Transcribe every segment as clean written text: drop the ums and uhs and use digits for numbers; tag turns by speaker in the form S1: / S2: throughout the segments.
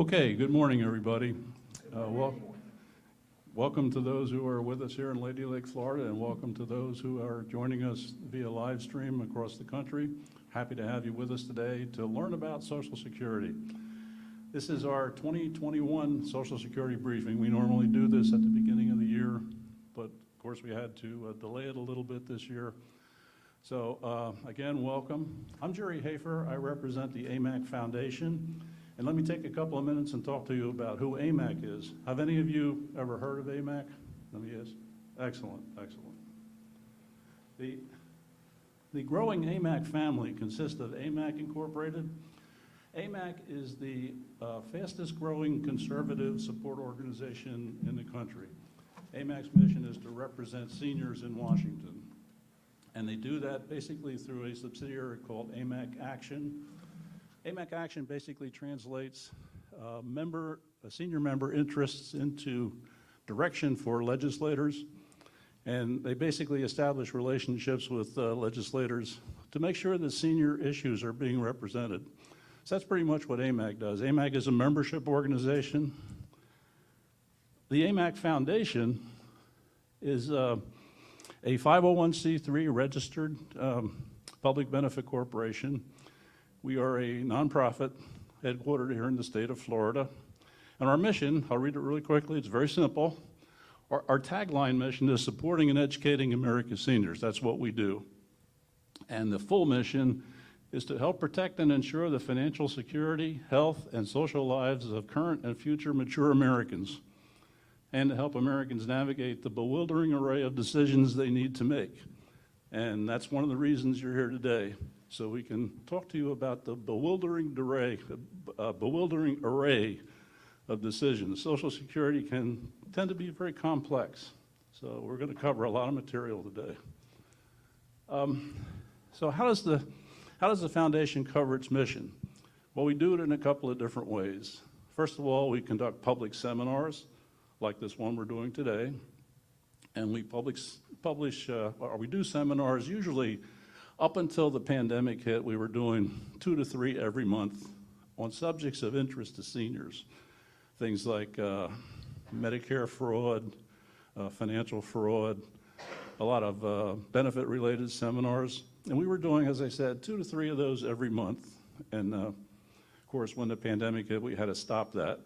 S1: Okay, good morning, everybody. Welcome to those who are with us here in Lady Lake, Florida, and welcome to those who are joining us via live stream across the country. Happy to have you with us today to learn about Social Security. This is our 2021 Social Security briefing. We normally do this at the beginning of the year, but of course we had to delay it a little bit this year. So again, welcome. I'm Jerry Hafer. I represent the AMAC Foundation. And let me take a couple of minutes and talk to you about who AMAC is. Have any of you ever heard of AMAC? Let me ask. Excellent, excellent. The growing AMAC family consists of AMAC Incorporated. AMAC is the fastest growing conservative support organization in the country. AMAC's mission is to represent seniors in Washington. And they do that basically through a subsidiary called AMAC Action. AMAC Action basically translates senior member interests into direction for legislators, and they basically establish relationships with legislators to make sure that senior issues are being represented. So that's pretty much what AMAC does. AMAC is a membership organization. The AMAC Foundation is a 501c3 registered public benefit corporation. We are a nonprofit headquartered here in the state of Florida. And our mission, I'll read it really quickly, it's very simple. Our tagline mission is supporting and educating America's seniors. That's what we do. And the full mission is to help protect and ensure the financial security, health, and social lives of current and future mature Americans, and to help Americans navigate the bewildering array of decisions they need to make. And that's one of the reasons you're here today. So we can talk to you about the bewildering array of decisions. Social Security can tend to be very complex. So we're going to cover a lot of material today. So how does the foundation cover its mission? Well, we do it in a couple of different ways. First of all, we conduct public seminars like this one we're doing today. And we we do seminars usually. Up until the pandemic hit, we were doing 2 to 3 every month on subjects of interest to seniors. Things like Medicare fraud, financial fraud, a lot of benefit-related seminars. And we were doing, as I said, 2 to 3 of those every month. And of course, when the pandemic hit, we had to stop that.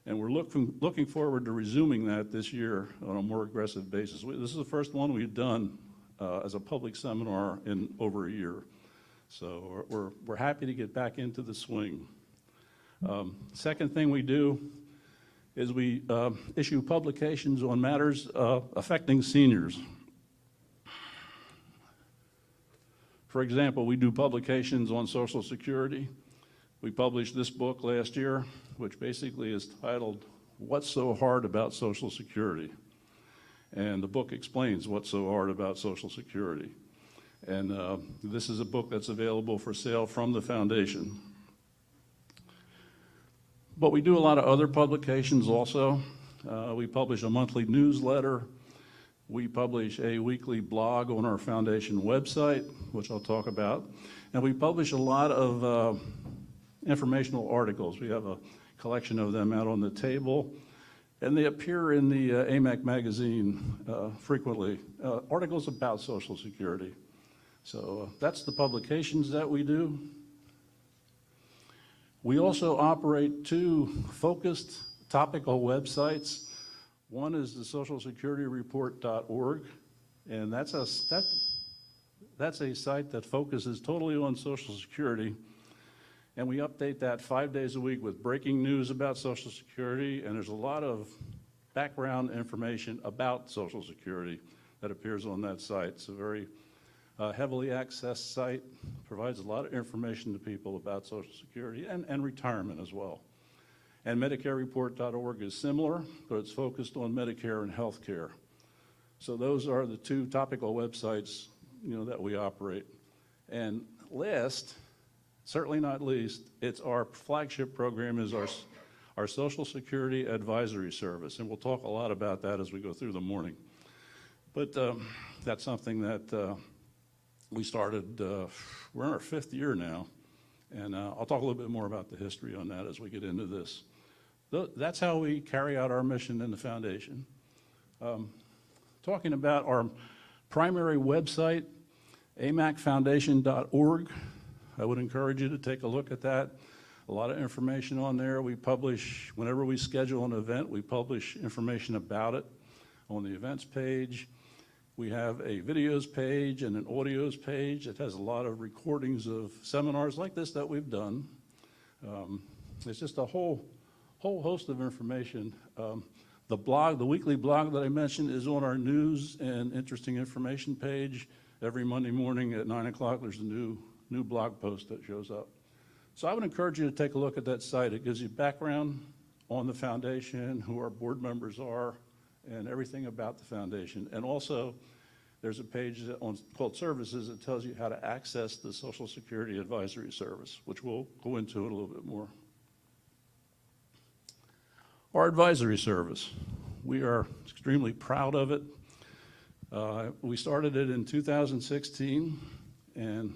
S1: And we're looking forward to resuming that this year on a more aggressive basis. This is the first one we've done as a public seminar in over a year. So we're happy to get back into the swing. Second thing we do is we issue publications on matters affecting seniors. For example, we do publications on Social Security. We published this book last year, which basically is titled, "What's So Hard About Social Security?" And the book explains what's so hard about Social Security. And this is a book that's available for sale from the foundation. But we do a lot of other publications also. We publish a monthly newsletter. We publish a weekly blog on our foundation website, which I'll talk about. And we publish a lot of informational articles. We have a collection of them out on the table. And they appear in the AMAC magazine frequently, articles about Social Security. So that's the publications that we do. We also operate 2 focused topical websites. One is the socialsecurity.report.org, and that's a site that focuses totally on Social Security. And we update that 5 days a week with breaking news about Social Security, and there's a lot of background information about Social Security that appears on that site. It's a very heavily accessed site, provides a lot of information to people about Social Security and retirement as well. And MedicareReport.org is similar, but it's focused on Medicare and health care. So those are the 2 topical websites, that we operate. And last, certainly not least, it's our flagship program is our Social Security Advisory Service, and we'll talk a lot about that as we go through the morning. But that's something that we started, we're in our 5th year now, and I'll talk a little bit more about the history on that as we get into this. That's how we carry out our mission in the foundation. Talking about our primary website, amacfoundation.org. I would encourage you to take a look at that. A lot of information on there. We publish, whenever we schedule an event, we publish information about it on the events page. We have a videos page and an audios page that has a lot of recordings of seminars like this that we've done. It's just a whole host of information. The blog, the weekly blog that I mentioned, is on our news and interesting information page. Every Monday morning at 9 o'clock, there's a new blog post that shows up. So I would encourage you to take a look at that site. It gives you background on the foundation, who our board members are, and everything about the foundation. And also, there's a page called Services that tells you how to access the Social Security Advisory Service, which we'll go into it a little bit more. Our advisory service, we are extremely proud of it. We started it in 2016, and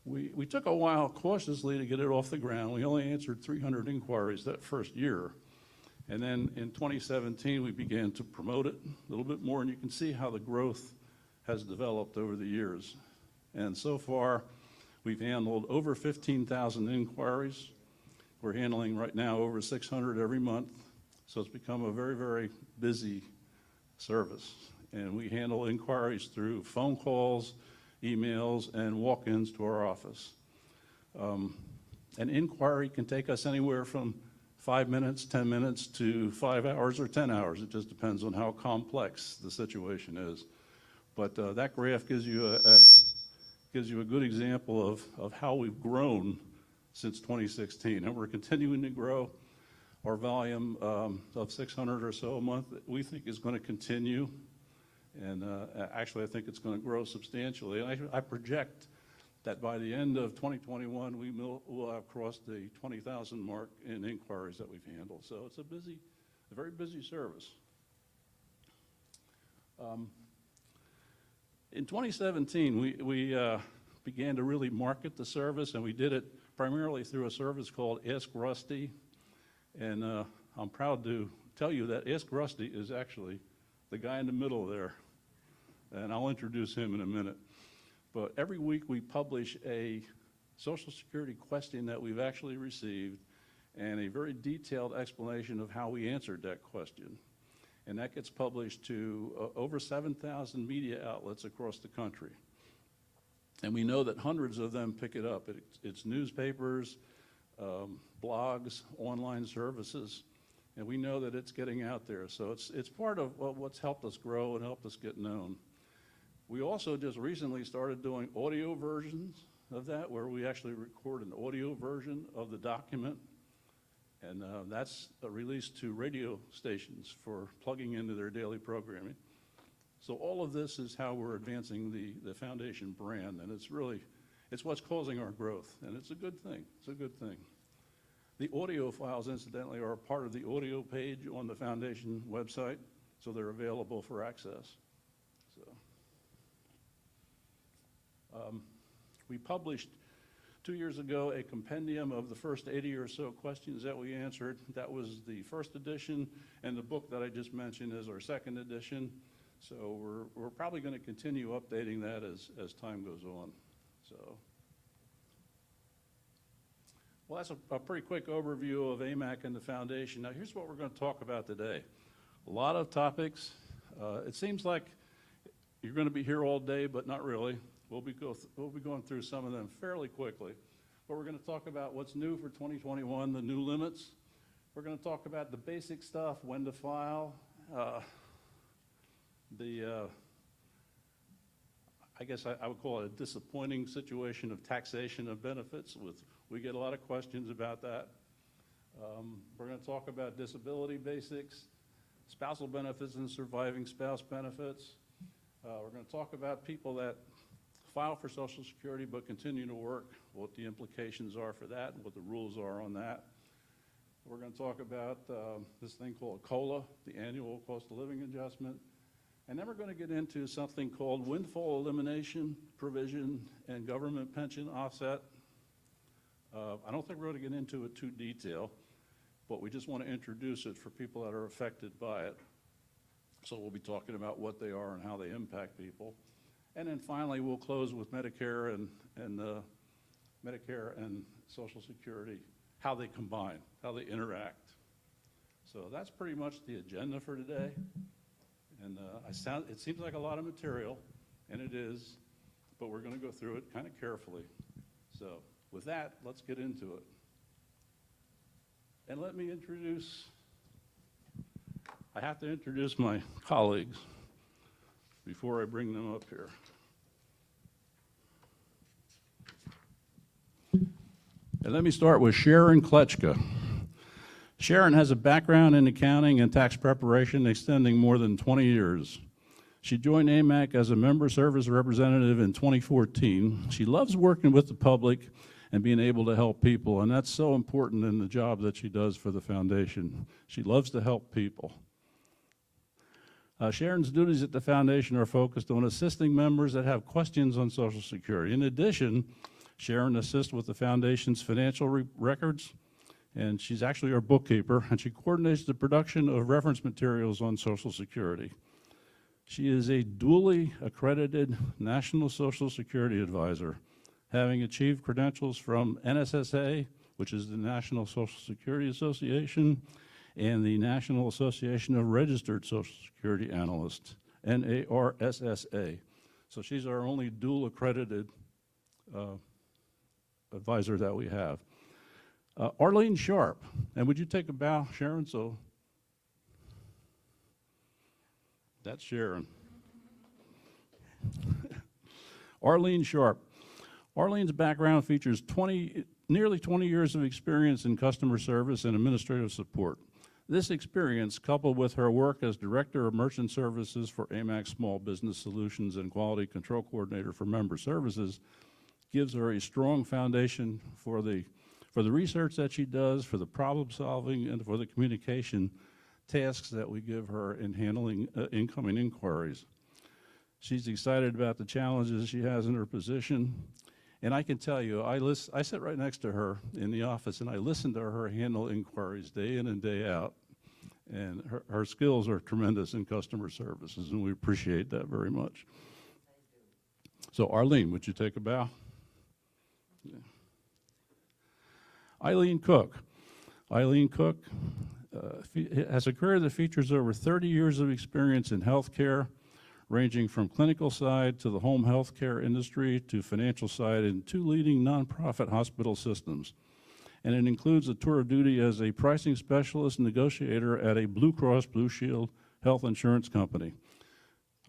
S1: we took a while cautiously to get it off the ground. We only answered 300 inquiries that first year. And then in 2017, we began to promote it a little bit more, and you can see how the growth has developed over the years. And so far, we've handled over 15,000 inquiries. We're handling right now over 600 every month. So it's become a very, very busy service. And we handle inquiries through phone calls, emails, and walk-ins to our office. An inquiry can take us anywhere from 5 minutes, 10 minutes to 5 hours or 10 hours. It just depends on how complex the situation is. But that graph gives you a good example of how we've grown since 2016. And we're continuing to grow. Our volume of 600 or so a month, we think is going to continue. And actually, I think it's going to grow substantially. And I project that by the end of 2021, we will have crossed the 20,000 mark in inquiries that we've handled. So it's a very busy service. In 2017, we began to really market the service, and we did it primarily through a service called Ask Rusty. And I'm proud to tell you that Ask Rusty is actually the guy in the middle there. And I'll introduce him in a minute. But every week we publish a Social Security question that we've actually received and a very detailed explanation of how we answered that question. And that gets published to over 7,000 media outlets across the country. And we know that hundreds of them pick it up. It's newspapers, blogs, online services, and we know that it's getting out there. So it's part of what's helped us grow and helped us get known. We also just recently started doing audio versions of that, where we actually record an audio version of the document, and that's released to radio stations for plugging into their daily programming. So all of this is how we're advancing the foundation brand, and it's what's causing our growth, and it's a good thing. It's a good thing. The audio files, incidentally, are a part of the audio page on the foundation website, so they're available for access. We published 2 years ago a compendium of the first 80 or so questions that we answered. That was the first edition, and the book that I just mentioned is our second edition. So we're probably going to continue updating that as time goes on. So, well, that's a pretty quick overview of AMAC and the foundation. Now, here's what we're going to talk about today. A lot of topics. It seems like you're going to be here all day, but not really. We'll be going through some of them fairly quickly. But we're going to talk about what's new for 2021, the new limits. We're going to talk about the basic stuff, when to file, I guess I would call it a disappointing situation of taxation of benefits. We get a lot of questions about that. We're going to talk about disability basics, spousal benefits and surviving spouse benefits. We're going to talk about people that file for Social Security but continue to work, what the implications are for that and what the rules are on that. We're going to talk about this thing called COLA, the annual cost of living adjustment. And then we're going to get into something called windfall elimination provision and government pension offset. I don't think we're going to get into it too detailed. but we just want to introduce it for people that are affected by it. So we'll be talking about what they are and how they impact people. And then finally, we'll close with Medicare and Social Security, how they combine, how they interact. So that's pretty much the agenda for today. And it seems like a lot of material, and it is, but we're going to go through it kind of carefully. So with that, let's get into it. And let me I have to introduce my colleagues before I bring them up here. And let me start with Sharon Kletchka. Sharon has a background in accounting and tax preparation extending more than 20 years. She joined AMAC as a member service representative in 2014. She loves working with the public and being able to help people, and that's so important in the job that she does for the foundation. She loves to help people. Sharon's duties at the foundation are focused on assisting members that have questions on Social Security. In addition, Sharon assists with the foundation's financial records, and she's actually our bookkeeper, and she coordinates the production of reference materials on Social Security. She is a duly accredited National Social Security Advisor, having achieved credentials from NSSA, which is the National Social Security Association, and the National Association of Registered Social Security Analysts, NARSSA. So she's our only dual accredited advisor that we have. Arlene Sharp, and would you take a bow, Sharon? So that's Sharon. Arlene Sharp. Arlene's background features nearly 20 years of experience in customer service and administrative support. This experience, coupled with her work as Director of Merchant Services for AMAC Small Business Solutions and Quality Control Coordinator for Member Services, gives her a strong foundation for the research that she does, for the problem solving, and for the communication tasks that we give her in handling incoming inquiries. She's excited about the challenges she has in her position. And I can tell you, I sit right next to her in the office, and I listen to her handle inquiries day in and day out. And her skills are tremendous in customer services, and we appreciate that very much. So Arlene, would you take a bow? Yeah. Eileen Cook. Eileen Cook has a career that features over 30 years of experience in healthcare, ranging from clinical side to the home healthcare industry to financial side in 2 leading nonprofit hospital systems. And it includes a tour of duty as a pricing specialist negotiator at a Blue Cross Blue Shield health insurance company.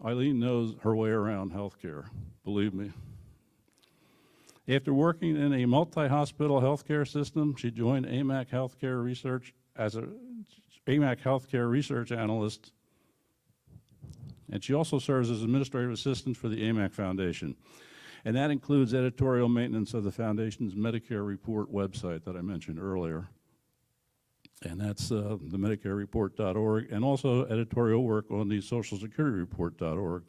S1: Eileen knows her way around healthcare, believe me. After working in a multi-hospital healthcare system, she joined AMAC Healthcare Research as a AMAC Healthcare Research Analyst, and she also serves as administrative assistant for the AMAC Foundation. And that includes editorial maintenance of the Foundation's Medicare Report website that I mentioned earlier. And that's the MedicareReport.org, and also editorial work on the SocialSecurityReport.org.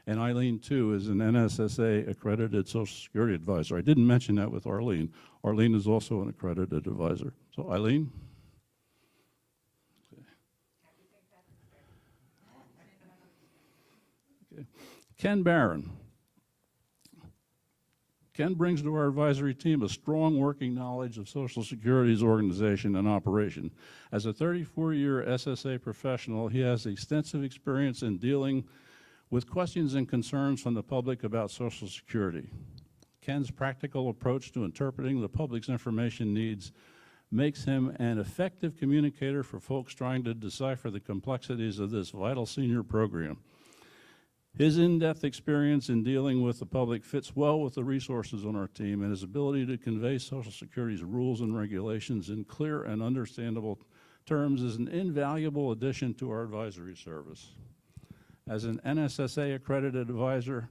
S1: And Eileen, too, is an NSSA accredited Social Security advisor. I didn't mention that with Arlene. Arlene is also an accredited advisor. So Eileen? Okay. Ken Barron. Ken brings to our advisory team a strong working knowledge of Social Security's organization and operation. As a 34-year SSA professional, he has extensive experience in dealing with questions and concerns from the public about Social Security. Ken's practical approach to interpreting the public's information needs makes him an effective communicator for folks trying to decipher the complexities of this vital senior program. His in-depth experience in dealing with the public fits well with the resources on our team, and his ability to convey Social Security's rules and regulations in clear and understandable terms is an invaluable addition to our advisory service. As an NSSA accredited advisor,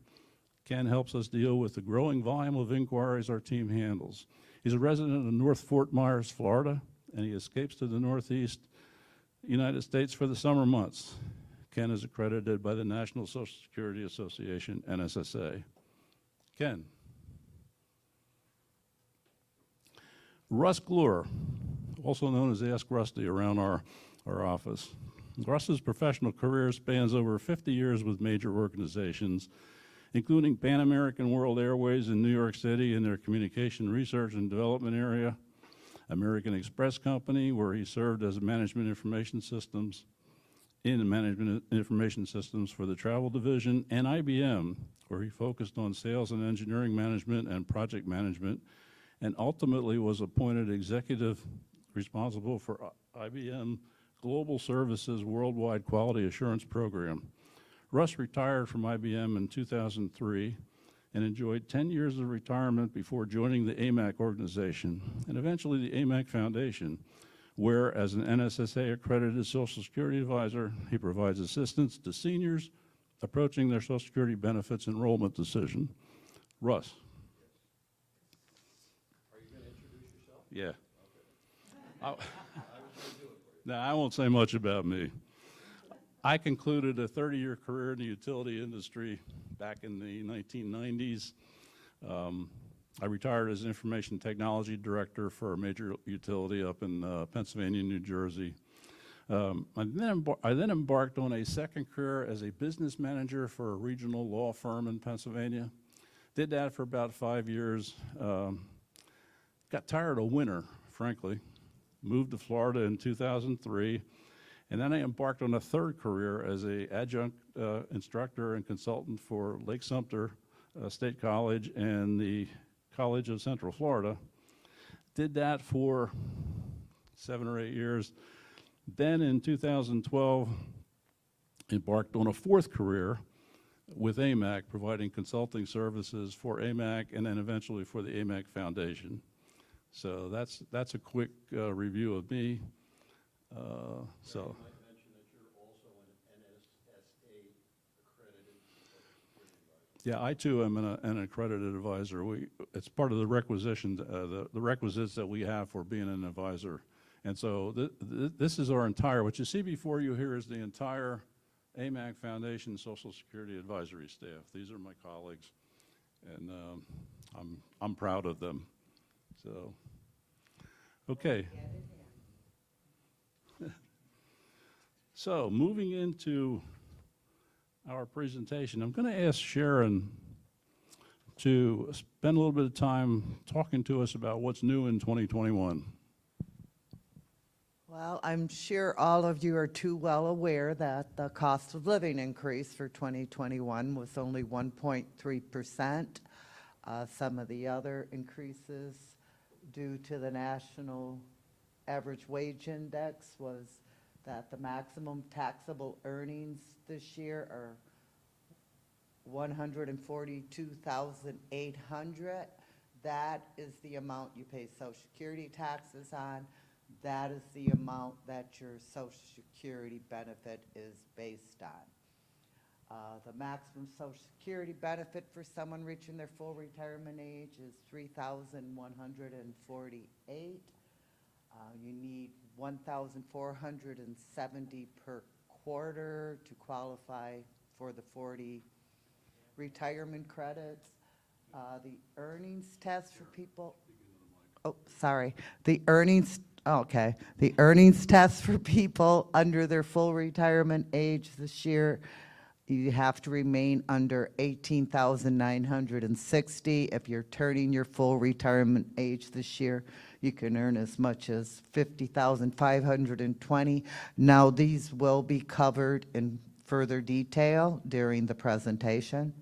S1: Ken helps us deal with the growing volume of inquiries our team handles. He's a resident of North Fort Myers, Florida, and he escapes to the Northeast United States for the summer months. Ken is accredited by the National Social Security Association, NSSA. Ken. Russ Glure. also known as Ask Rusty, around our office. Russ's professional career spans over 50 years with major organizations, including Pan American World Airways in New York City in their communication research and development area, American Express Company, where he served as a management information systems for the travel division, and IBM, where he focused on sales and engineering management and project management, and ultimately was appointed executive responsible for IBM Global Services Worldwide Quality Assurance Program. Russ retired from IBM in 2003 and enjoyed 10 years of retirement before joining the AMAC organization and eventually the AMAC Foundation, where, as an NSSA-accredited Social Security advisor, he provides assistance to seniors approaching their Social Security benefits enrollment decision. Russ.
S2: Are you going to introduce yourself?
S1: Yeah.
S2: Okay. I was going to do it for you.
S1: Now, I won't say much about me. I concluded a 30-year career in the utility industry back in the 1990s. I retired as information technology director for a major utility up in Pennsylvania, New Jersey. I then embarked on a second career as a business manager for a regional law firm in Pennsylvania. Did that for about 5 years. Got tired of winter, frankly. Moved to Florida in 2003. And then I embarked on a third career as an adjunct instructor and consultant for Lake Sumter State College and the College of Central Florida. Did that for 7 or 8 years. Then in 2012, embarked on a fourth career with AMAC, providing consulting services for AMAC and then eventually for the AMAC Foundation. So that's a quick review of me.
S2: You might mention that you're also an NSSA accredited Social Security advisor.
S1: Yeah, I too am an accredited advisor. It's part of the requisites that we have for being an advisor. And so this is our entire, what you see before you here is the entire AMAC Foundation Social Security Advisory staff. These are my colleagues, and I'm proud of them. So, okay. So moving into our presentation, I'm going to ask Sharon to spend a little bit of time talking to us about what's new in 2021.
S3: Well, I'm sure all of you are too well aware that the cost of living increase for 2021 was only 1.3%. Some of the other increases due to the National Average Wage Index was that the maximum taxable earnings this year are $142,800. That is the amount you pay Social Security taxes on. That is the amount that your Social Security benefit is based on. The maximum Social Security benefit for someone reaching their full retirement age is $3,148. You need $1,470 per quarter to qualify for the 40 retirement credits. The earnings test for people. Oh, sorry. The earnings test for people under their full retirement age this year, you have to remain under 18,960. If you're turning your full retirement age this year, you can earn as much as 50,520. Now, these will be covered in further detail during the presentation.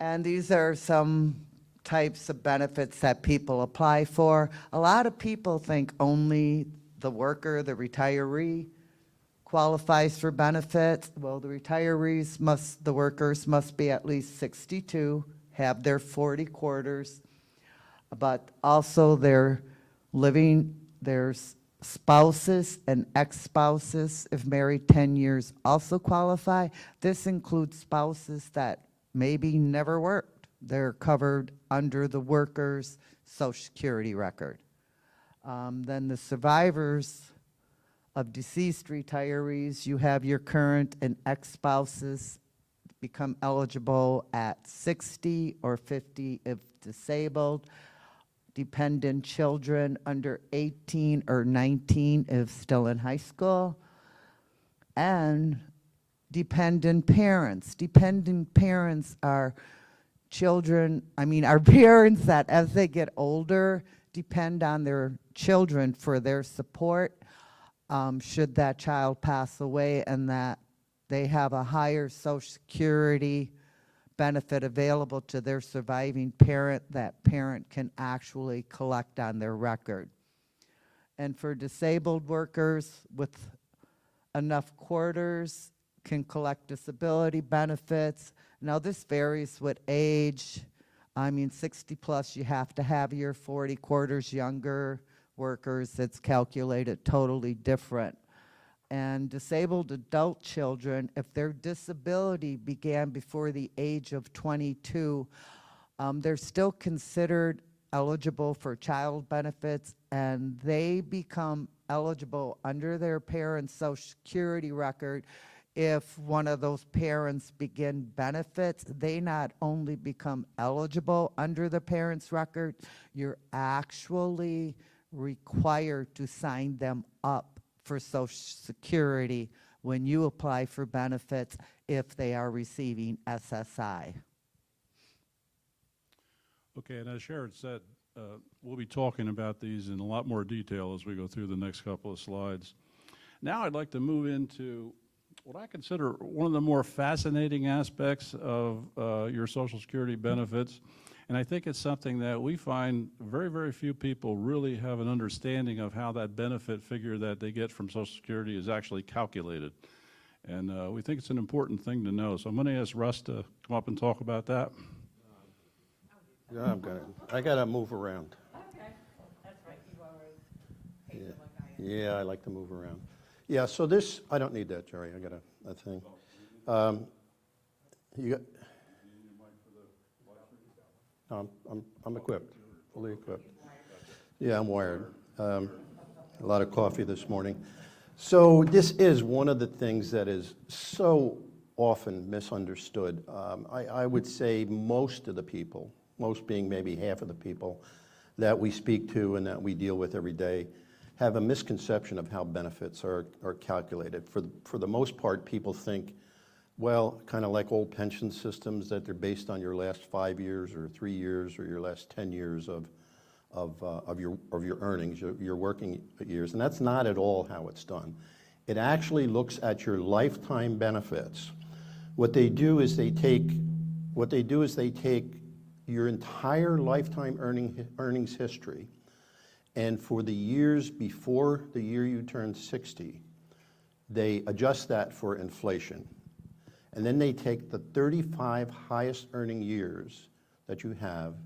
S3: And these are some types of benefits that people apply for. A lot of people think only the worker, the retiree, qualifies for benefits. Well, the the workers must be at least 62, have their 40 quarters, but also their spouses and ex-spouses, if married 10 years, also qualify. This includes spouses that maybe never worked. They're covered under the worker's Social Security record. Then the survivors of deceased retirees, you have your current and ex-spouses become eligible at 60 or 50 if disabled. Dependent children under 18 or 19 if still in high school. And dependent parents. Dependent parents are children, our parents that as they get older depend on their children for their support should that child pass away, and that they have a higher Social Security benefit available to their surviving parent. That parent can actually collect on their record. And for disabled workers with enough quarters can collect disability benefits. Now this varies with age. 60 plus, you have to have your 40 quarters. Younger workers, it's calculated totally different. And disabled adult children, if their disability began before the age of 22, they're still considered eligible for child benefits, and they become eligible under their parents' Social Security record. If one of those parents begin benefits, they not only become eligible under the parents' record, you're actually required to sign them up for Social Security when you apply for benefits if they are receiving SSI.
S1: Okay, and as Sharon said, we'll be talking about these in a lot more detail as we go through the next couple of slides. Now I'd like to move into what I consider one of the more fascinating aspects of your Social Security benefits. And I think it's something that we find very, very few people really have an understanding of how that benefit figure that they get from Social Security is actually calculated. And we think it's an important thing to know. So I'm going to ask Russ to come up and talk about that.
S2: Yeah, I gotta move around.
S3: Okay, that's right. You already
S2: Yeah, I like to move around. Yeah, so this, I don't need that, Jerry. I got a thing. You got, no, I'm equipped, fully equipped. Yeah, I'm wired. A lot of coffee this morning. So this is one of the things that is so often misunderstood. I would say most of the people, most being maybe half of the people that we speak to and that we deal with every day, have a misconception of how benefits are calculated. For the most part, people think, well, kind of like old pension systems, that they're based on your last 5 years or 3 years or your last 10 years of your earnings, your working years, and that's not at all how it's done. It actually looks at your lifetime benefits. What they do is they take your entire lifetime earnings history, and for the years before the year you turn 60, they adjust that for inflation. And then they take the 35 highest earning years that you have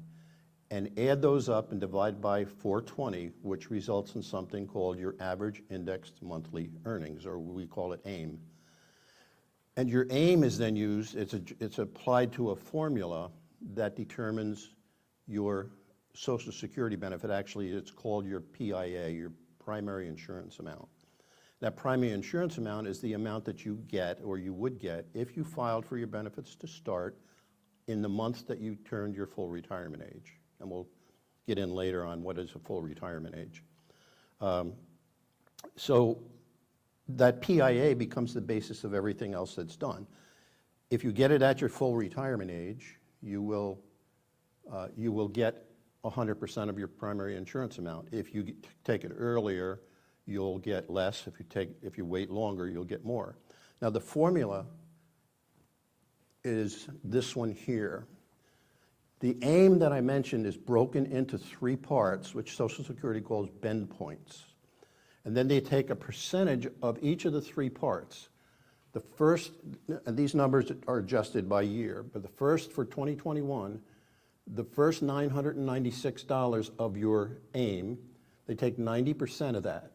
S2: and add those up and divide by 420, which results in something called your average indexed monthly earnings, or we call it AIM. And your AIM is then used, it's applied to a formula that determines your Social Security benefit. Actually, it's called your PIA, your primary insurance amount. That primary insurance amount is the amount that you get, or you would get, if you filed for your benefits to start in the month that you turned your full retirement age. And we'll get in later on what is a full retirement age. So that PIA becomes the basis of everything else that's done. If you get it at your full retirement age, you will get 100% of your primary insurance amount. If you take it earlier, you'll get less. If you wait longer, you'll get more. Now the formula is this one here. The AIM that I mentioned is broken into 3 parts, which Social Security calls bend points. And then they take a percentage of each of the 3 parts. The first, and these numbers are adjusted by year, but the first for 2021, the first $996 of your AIM, they take 90% of that.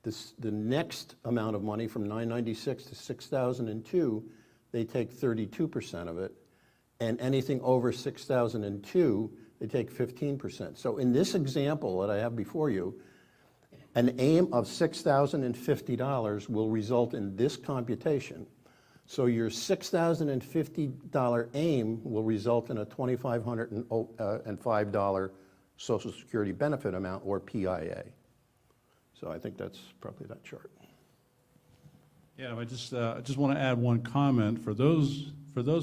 S2: The next amount of money from $996 to $6,002, they take 32% of it. And anything over $6,002, they take 15%. So in this example that I have before you, an AIM of $6,050 will result in this computation. So your $6,050 AIM will result in a $2,505 Social Security benefit amount, or PIA. So I think that's probably that chart.
S1: Yeah, I just want to add one comment. For those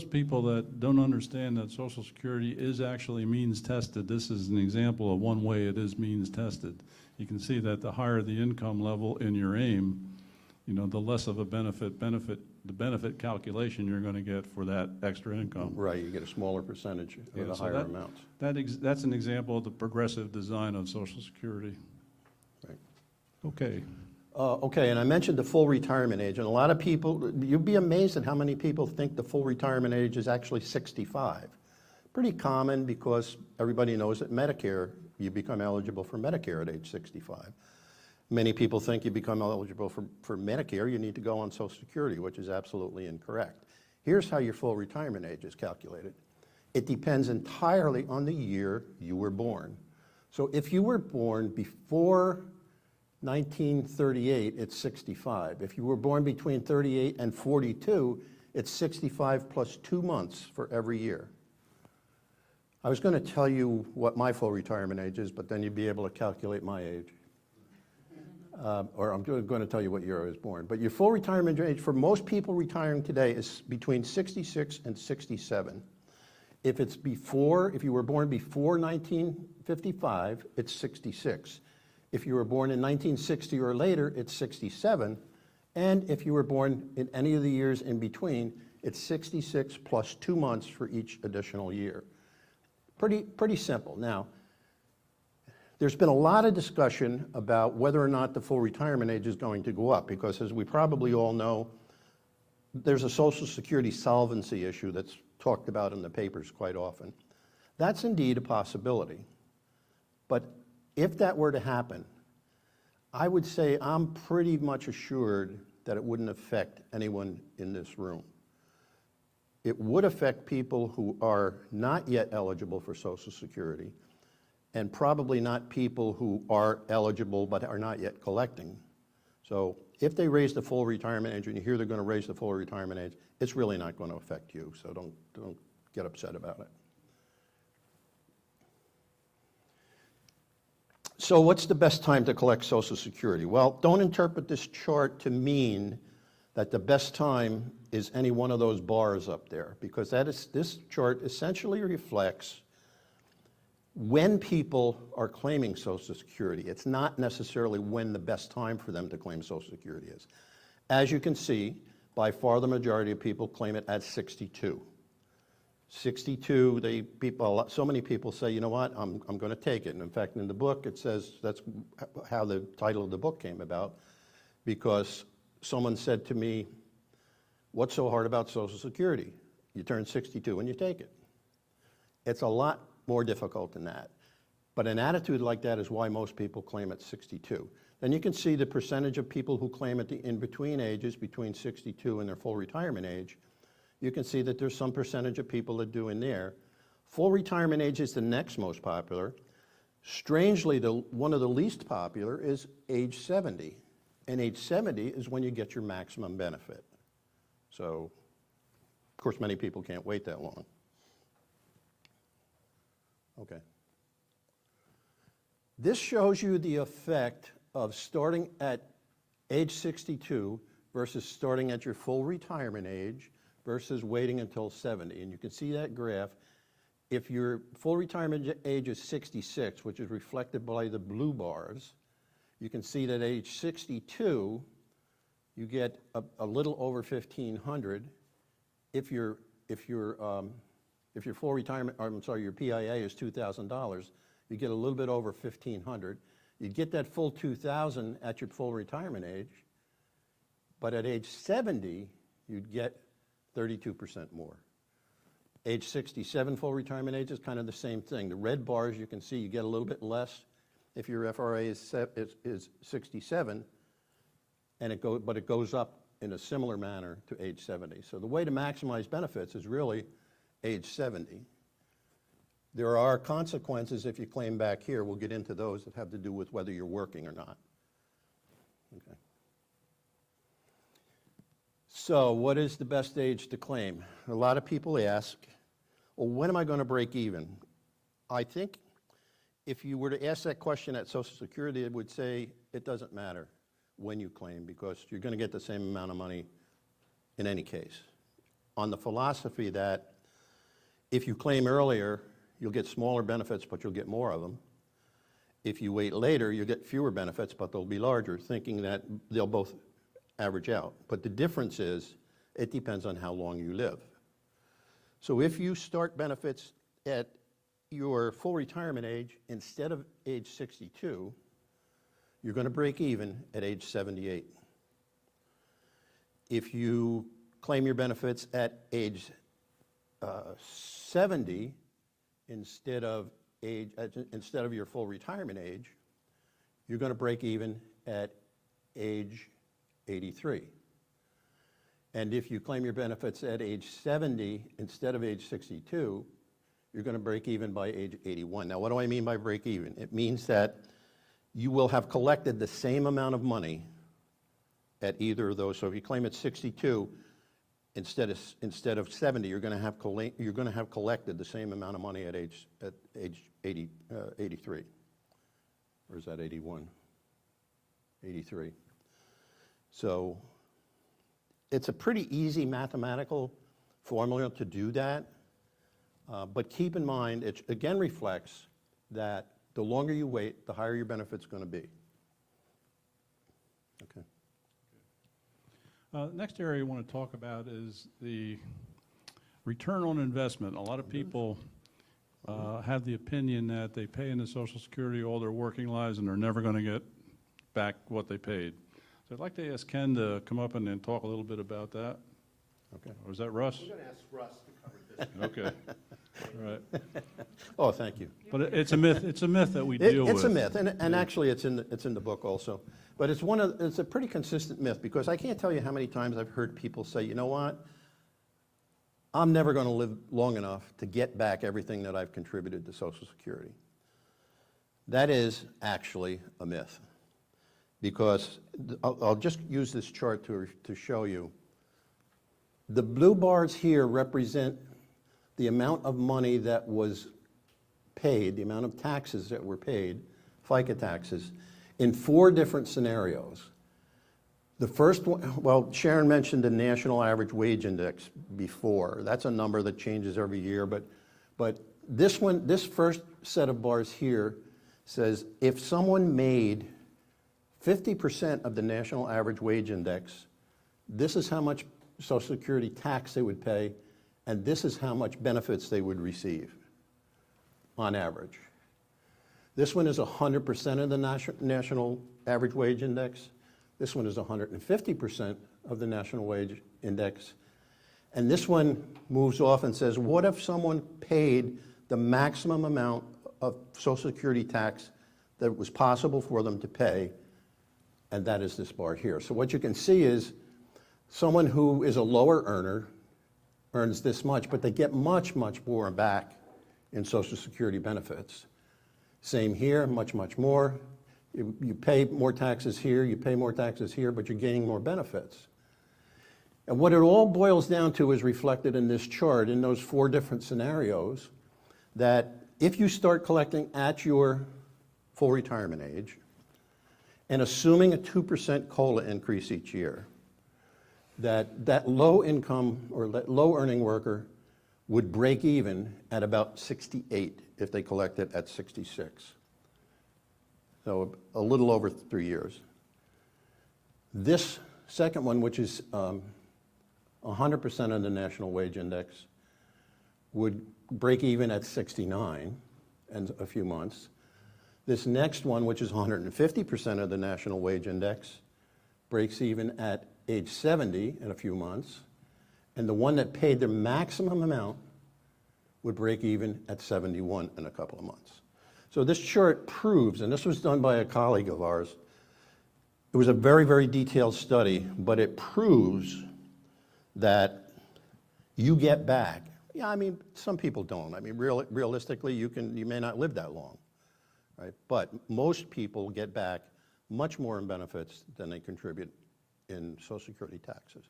S1: people that don't understand that Social Security is actually means tested, this is an example of one way it is means tested. You can see that the higher the income level in your AIM, the less of a benefit calculation you're going to get for that extra income.
S2: Right, you get a smaller percentage of the
S1: so
S2: higher
S1: that-
S2: amounts.
S1: That's an example of the progressive design of Social Security.
S2: Right.
S1: Okay.
S2: Okay, and I mentioned the full retirement age, and a lot of people, you'd be amazed at how many people think the full retirement age is actually 65. Pretty common, because everybody knows that Medicare, you become eligible for Medicare at age 65. Many people think you become eligible for Medicare, you need to go on Social Security, which is absolutely incorrect. Here's how your full retirement age is calculated. It depends entirely on the year you were born. So if you were born before 1938, it's 65. If you were born between 38 and 42, it's 65 plus 2 months for every year. I was going to tell you what my full retirement age is, but then you'd be able to calculate my age. Or I'm going to tell you what year I was born. But your full retirement age for most people retiring today is between 66 and 67. If you were born before 1955, it's 66. If you were born in 1960 or later, it's 67. And if you were born in any of the years in between, it's 66 plus 2 months for each additional year. Pretty simple. Now, there's been a lot of discussion about whether or not the full retirement age is going to go up, because as we probably all know, there's a Social Security solvency issue that's talked about in the papers quite often. That's indeed a possibility. But if that were to happen, I would say I'm pretty much assured that it wouldn't affect anyone in this room. It would affect people who are not yet eligible for Social Security, and probably not people who are eligible but are not yet collecting. So if they raise the full retirement age, and you hear they're going to raise the full retirement age, it's really not going to affect you, so don't get upset about it. So what's the best time to collect Social Security? Well, don't interpret this chart to mean that the best time is any one of those bars up there, because this chart essentially reflects when people are claiming Social Security. It's not necessarily when the best time for them to claim Social Security is. As you can see, by far the majority of people claim it at 62. 62, so many people say, you know what, I'm going to take it. And in fact, in the book, it says that's how the title of the book came about, because someone said to me, what's so hard about Social Security? You turn 62 and you take it. It's a lot more difficult than that. But an attitude like that is why most people claim at 62. Then you can see the percentage of people who claim at the in-between ages, between 62 and their full retirement age. You can see that there's some percentage of people that do in there. Full retirement age is the next most popular. Strangely, one of the least popular is age 70. And age 70 is when you get your maximum benefit. So, of course, many people can't wait that long. Okay. This shows you the effect of starting at age 62 versus starting at your full retirement age versus waiting until 70. And you can see that graph. If your full retirement age is 66, which is reflected by the blue bars, you can see that at age 62, you get a little over $1,500. If your full retirement, your PIA is $2,000, you get a little bit over $1,500. You get that full $2,000 at your full retirement age, but at age 70, you'd get 32% more. Age 67 full retirement age is kind of the same thing. The red bars, you can see you get a little bit less if your FRA is 67, but it goes up in a similar manner to age 70. So the way to maximize benefits is really age 70. There are consequences if you claim back here. We'll get into those that have to do with whether you're working or not. Okay. So what is the best age to claim? A lot of people ask, well, when am I going to break even? I think if you were to ask that question at Social Security, it would say it doesn't matter when you claim because you're going to get the same amount of money in any case. On the philosophy that if you claim earlier, you'll get smaller benefits, but you'll get more of them. If you wait later, you'll get fewer benefits, but they'll be larger, thinking that they'll both average out. But the difference is, it depends on how long you live. So if you start benefits at your full retirement age, instead of age 62, you're going to break even at age 78. If you claim your benefits at age 70, instead of your full retirement age, you're going to break even at age 83. And if you claim your benefits at age 70 instead of age 62, you're going to break even by age 81. Now, what do I mean by break even? It means that you will have collected the same amount of money at either of those. So if you claim at 62, instead of 70, you're going to have collected the same amount of money at age 83. Or is that 81? 83. So it's a pretty easy mathematical formula to do that. But keep in mind, it again reflects that the longer you wait, the higher your benefit's going to be. Okay.
S1: Next area I want to talk about is the return on investment. A lot of people have the opinion that they pay into Social Security all their working lives and they're never going to get back what they paid. So I'd like to ask Ken to come up and talk a little bit about that.
S2: Okay.
S1: Or is that Russ?
S2: I'm going to ask Russ to cover this.
S1: Okay. All right.
S2: Oh, thank you.
S1: But it's a myth. It's a myth that we deal with.
S2: It's a myth, and actually it's in the book also. But it's a pretty consistent myth because I can't tell you how many times I've heard people say, you know what, I'm never going to live long enough to get back everything that I've contributed to Social Security. That is actually a myth because I'll just use this chart to show you. The blue bars here represent the amount of money that was paid, the amount of taxes that were paid, FICA taxes, in 4 different scenarios. The first one, well, Sharon mentioned the National Average Wage Index before. That's a number that changes every year, but this first set of bars here says if someone made 50% of the National Average Wage Index, this is how much Social Security tax they would pay, and this is how much benefits they would receive on average. This one is 100% of the National Average Wage Index. This one is 150% of the National Wage Index. And this one moves off and says, what if someone paid the maximum amount of Social Security tax that was possible for them to pay? And that is this bar here. So what you can see is someone who is a lower earner earns this much, but they get much, much more back in Social Security benefits. Same here, much, much more. You pay more taxes here, you pay more taxes here, but you're gaining more benefits. And what it all boils down to is reflected in this chart in those 4 different scenarios, that if you start collecting at your full retirement age, and assuming a 2% COLA increase each year, that low income or that low earning worker would break even at about 68 if they collect it at 66. So a little over 3 years. This second one, which is 100% of the National Wage Index, would break even at 69 and a few months. This next one, which is 150% of the National Wage Index, breaks even at age 70 in a few months. And the one that paid the maximum amount would break even at 71 in a couple of months. So this chart proves, and this was done by a colleague of ours, it was a very, very detailed study, but it proves that you get back. Yeah, I mean, some people don't. I mean, realistically, you may not live that long, right? But most people get back much more in benefits than they contribute in Social Security taxes.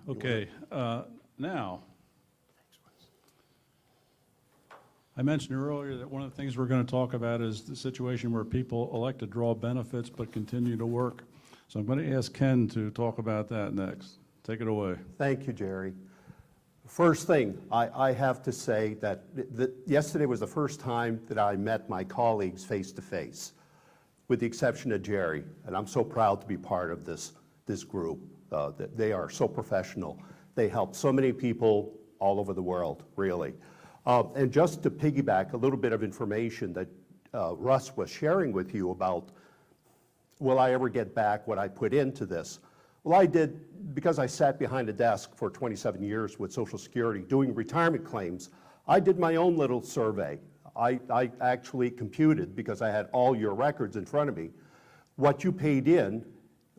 S1: Okay, now, I mentioned earlier that one of the things we're going to talk about is the situation where people elect to draw benefits but continue to work. So I'm going to ask Ken to talk about that next. Take it away.
S2: Thank you, Jerry. First thing, I have to say that yesterday was the first time that I met my colleagues face to face, with the exception of Jerry, and I'm so proud to be part of this group. They are so professional. They help so many people all over the world, really. And just to piggyback a little bit of information that Russ was sharing with you about, will I ever get back what I put into this? Well, I did, because I sat behind a desk for 27 years with Social Security doing retirement claims, I did my own little survey. I actually computed, because I had all your records in front of me, what you paid in,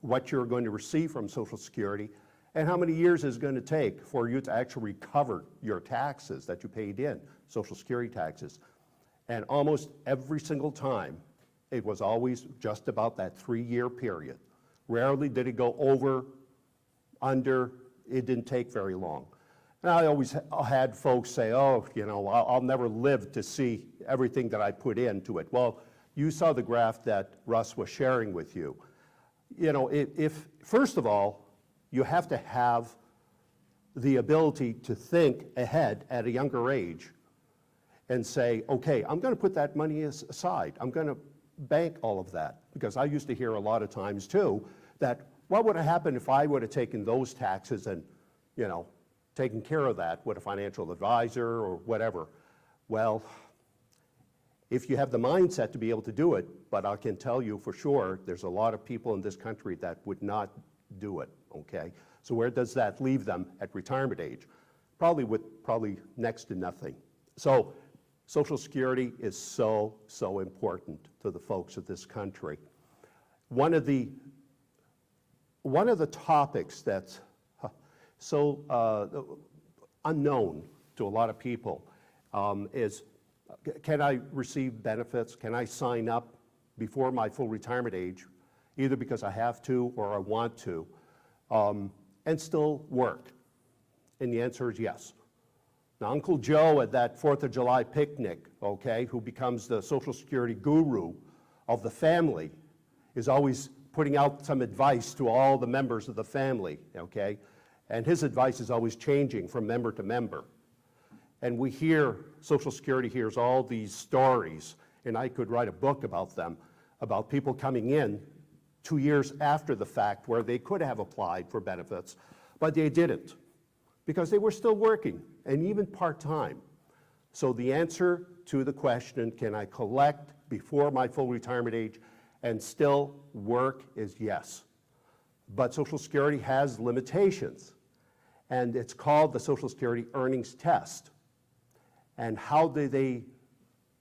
S2: what you're going to receive from Social Security, and how many years it's going to take for you to actually recover your taxes that you paid in, Social Security taxes. And almost every single time, it was always just about that 3-year period. Rarely did it go over, under. It didn't take very long. And I always had folks say, oh, you know, I'll never live to see everything that I put into it. Well, you saw the graph that Russ was sharing with you. You know, if first of all, you have to have the ability to think ahead at a younger age and say, okay, I'm going to put that money aside. I'm going to bank all of that. Because I used to hear a lot of times too that what would have happened if I would have taken those taxes and, you know, taken care of that with a financial advisor or whatever. Well, if you have the mindset to be able to do it, but I can tell you for sure, there's a lot of people in this country that would not do it, okay? So where does that leave them at retirement age? Probably next to nothing. So Social Security is so important to the folks of this country. One of the topics that's so unknown to a lot of people is, can I receive benefits? Can I sign up before my full retirement age, either because I have to or I want to, and still work? And the answer is yes. Now, Uncle Joe at that 4th of July picnic, okay, who becomes the Social Security guru of the family, is always putting out some advice to all the members of the family, okay? And his advice is always changing from member to member. And we hear, Social Security hears all these stories, and I could write a book about them, about people coming in 2 years after the fact where they could have applied for benefits, but they didn't, because they were still working, and even part-time. So the answer to the question, can I collect before my full retirement age and still work, is yes. But Social Security has limitations, and it's called the Social Security Earnings Test. And how do they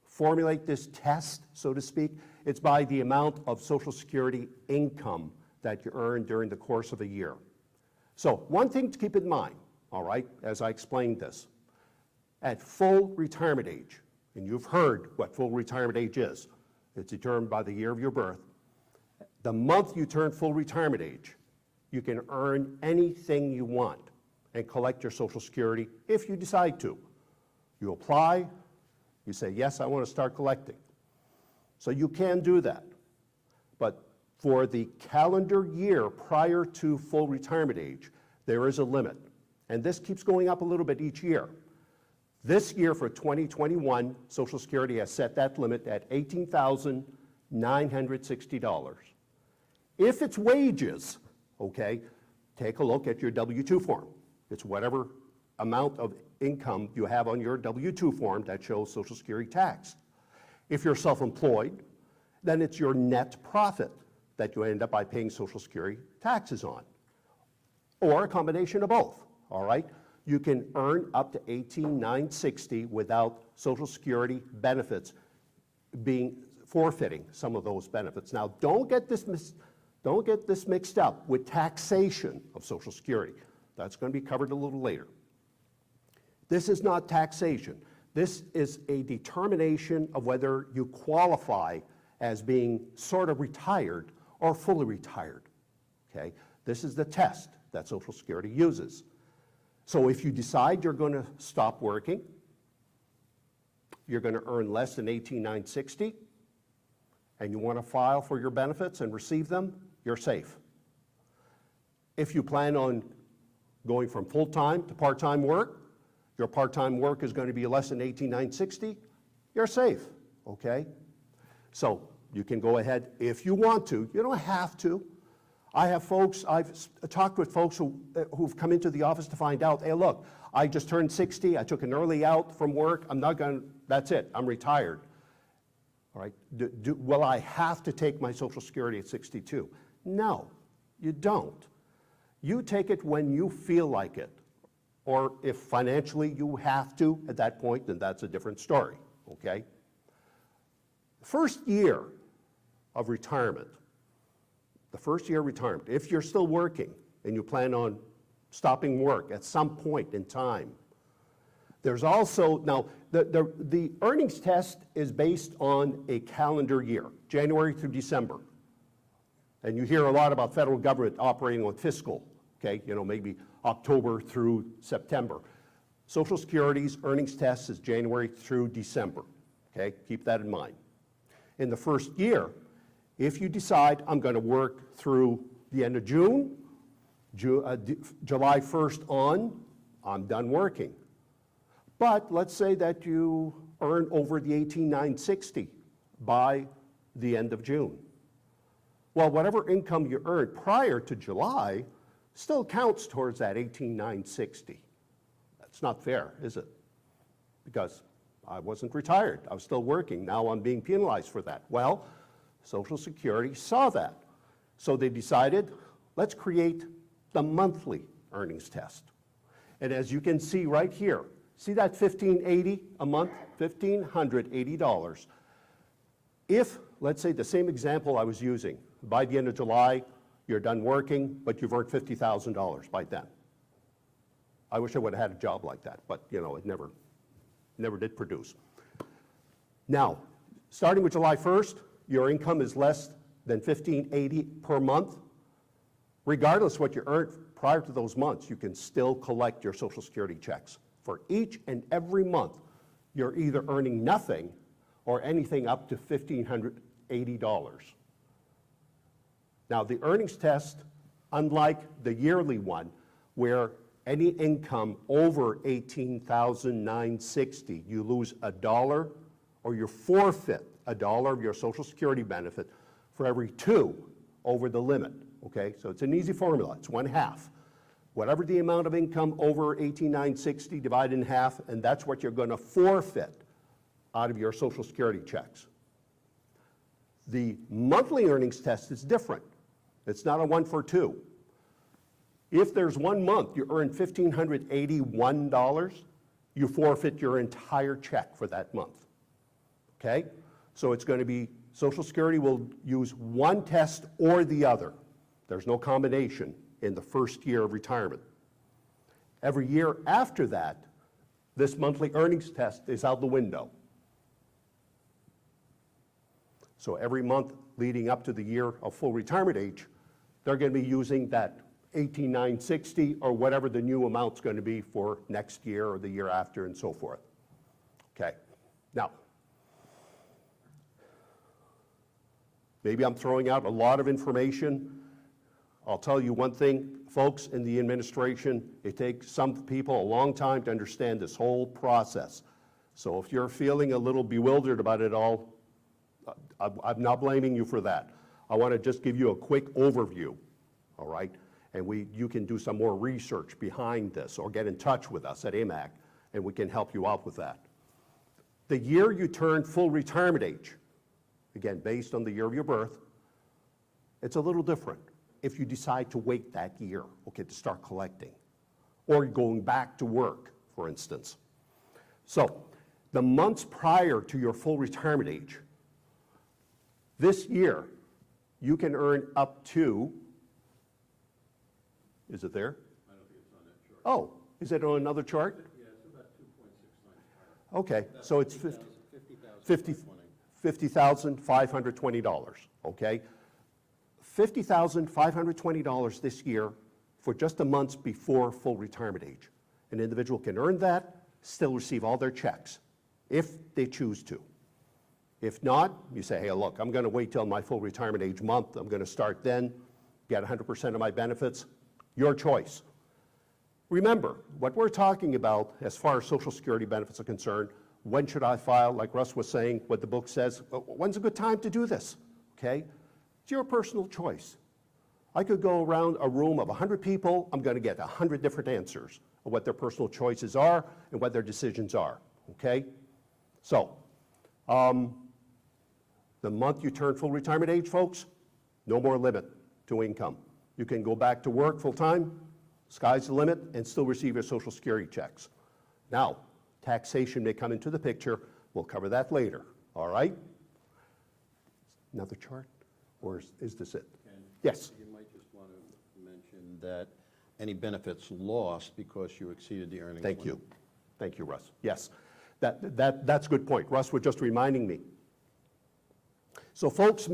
S2: formulate this test, so to speak? It's by the amount of Social Security income that you earn during the course of a year. So one thing to keep in mind, all right, as I explained this, at full retirement age, and you've heard what full retirement age is, it's determined by the year of your birth. The month you turn full retirement age, you can earn anything you want and collect your Social Security if you decide to. You apply, you say, yes, I want to start collecting. So you can do that. But for the calendar year prior to full retirement age, there is a limit. And this keeps going up a little bit each year. This year for 2021, Social Security has set that limit at $18,960. If it's wages, okay, take a look at your W-2 form. It's whatever amount of income you have on your W-2 form that shows Social Security tax. If you're self-employed, then it's your net profit that you end up by paying Social Security taxes on, or a combination of both, all right? You can earn up to $18,960 without Social Security benefits being forfeiting some of those benefits. Now, don't get this mixed up with taxation of Social Security. That's going to be covered a little later. This is not taxation. This is a determination of whether you qualify as being sort of retired or fully retired, okay? This is the test that Social Security uses.
S4: So if you decide you're going to stop working, you're going to earn less than $18,960, and you want to file for your benefits and receive them, you're safe. If you plan on going from full-time to part-time work, your part-time work is going to be less than $18,960, you're safe, okay? So you can go ahead if you want to. You don't have to. I've talked with folks who've come into the office to find out, hey, look, I just turned 60, I took an early out from work, that's it, I'm retired. All right, will I have to take my Social Security at 62? No, you don't. You take it when you feel like it, or if financially you have to at that point, then that's a different story, okay? First year of retirement, if you're still working and you plan on stopping work at some point in time, there's also, now, the earnings test is based on a calendar year, January through December. And you hear a lot about federal government operating on fiscal, okay, maybe October through September. Social Security's earnings test is January through December, okay? Keep that in mind. In the first year, if you decide I'm going to work through the end of June, July 1st on, I'm done working. But let's say that you earn over the $18,960 by the end of June. Well, whatever income you earned prior to July still counts towards that $18,960. That's not fair, is it? Because I wasn't retired. I was still working. Now I'm being penalized for that. Well, Social Security saw that. So they decided, let's create the monthly earnings test. And as you can see right here, see that $1,580 a month, $1,580. If, let's say the same example I was using, by the end of July, you're done working, but you've earned $50,000 by then. I wish I would have had a job like that, but it never did produce. Now, starting with July 1st, your income is less than $1,580 per month. Regardless what you earned prior to those months, you can still collect your Social Security checks. For each and every month, you're either earning nothing or anything up to $1,580. Now, the earnings test, unlike the yearly one, where any income over $18,960, you lose $1 or you forfeit $1 of your Social Security benefit for every 2 over the limit, okay? So it's an easy formula, it's 1/2. Whatever the amount of income over $18,960, divide in half, and that's what you're going to forfeit out of your Social Security checks. The monthly earnings test is different. It's not a 1 for 2. If there's 1 month you earn $1,581, you forfeit your entire check for that month, okay? So it's going to be, Social Security will use one test or the other. There's no combination in the first year of retirement. Every year after that, this monthly earnings test is out the window. So every month leading up to the year of full retirement age, they're going to be using that $18,960 or whatever the new amount's going to be for next year or the year after and so forth. Okay, now, maybe I'm throwing out a lot of information. I'll tell you one thing, folks in the administration, it takes some people a long time to understand this whole process. So if you're feeling a little bewildered about it all, I'm not blaming you for that. I want to just give you a quick overview, all right? And you can do some more research behind this or get in touch with us at AMAC and we can help you out with that. The year you turn full retirement age, again, based on the year of your birth, it's a little different if you decide to wait that year, okay, to start collecting, or going back to work, for instance. So, the months prior to your full retirement age, this year, you can earn up to, is it there?
S1: I don't think it's on that chart.
S4: Oh, is it on another chart?
S1: Yeah, it's about 2.6 times higher.
S4: Okay, so it's $50,520, okay? $50,520 this year for just the months before full retirement age. An individual can earn that, still receive all their checks, if they choose to. If not, you say, hey, look, I'm going to wait till my full retirement age month. I'm going to start then, get 100% of my benefits. Your choice. Remember, what we're talking about as far as Social Security benefits are concerned, when should I file? Like Russ was saying, what the book says, when's a good time to do this? Okay? It's your personal choice. I could go around a room of 100 people, I'm going to get 100 different answers of what their personal choices are and what their decisions are. Okay? So, the month you turn full retirement age, folks, no more limit to income. You can go back to work full-time, sky's the limit, and still receive your Social Security checks. Now, taxation may come into the picture. We'll cover that later, all right? Another chart, or is this it? Yes.
S2: You might just want to mention that any benefits lost because you exceeded the earnings limit.
S4: Thank you. Thank you, Russ. Yes, that's a good point. Russ was just reminding me. So folks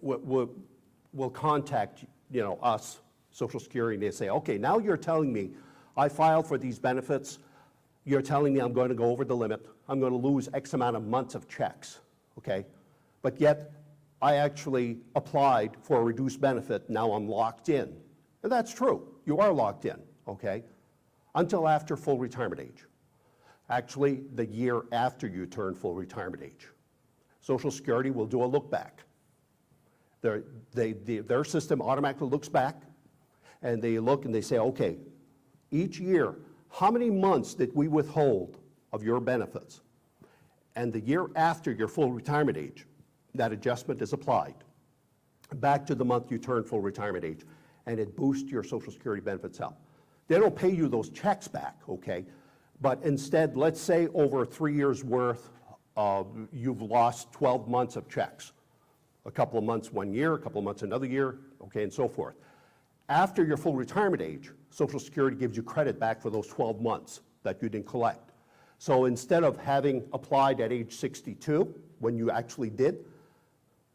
S4: will contact us, Social Security, and they say, okay, now you're telling me I filed for these benefits. You're telling me I'm going to go over the limit. I'm going to lose X amount of months of checks, okay? But yet, I actually applied for a reduced benefit. Now I'm locked in. And that's true. You are locked in, okay? Until after full retirement age. Actually, the year after you turn full retirement age. Social Security will do a look back. Their system automatically looks back, and they look and they say, okay, each year, how many months did we withhold of your benefits? And the year after your full retirement age, that adjustment is applied back to the month you turn full retirement age, and it boosts your Social Security benefits up. They don't pay you those checks back, okay? But instead, let's say over 3 years' worth, you've lost 12 months of checks. A couple of months 1 year, a couple of months another year, okay, and so forth. After your full retirement age, Social Security gives you credit back for those 12 months that you didn't collect. So instead of having applied at age 62, when you actually did,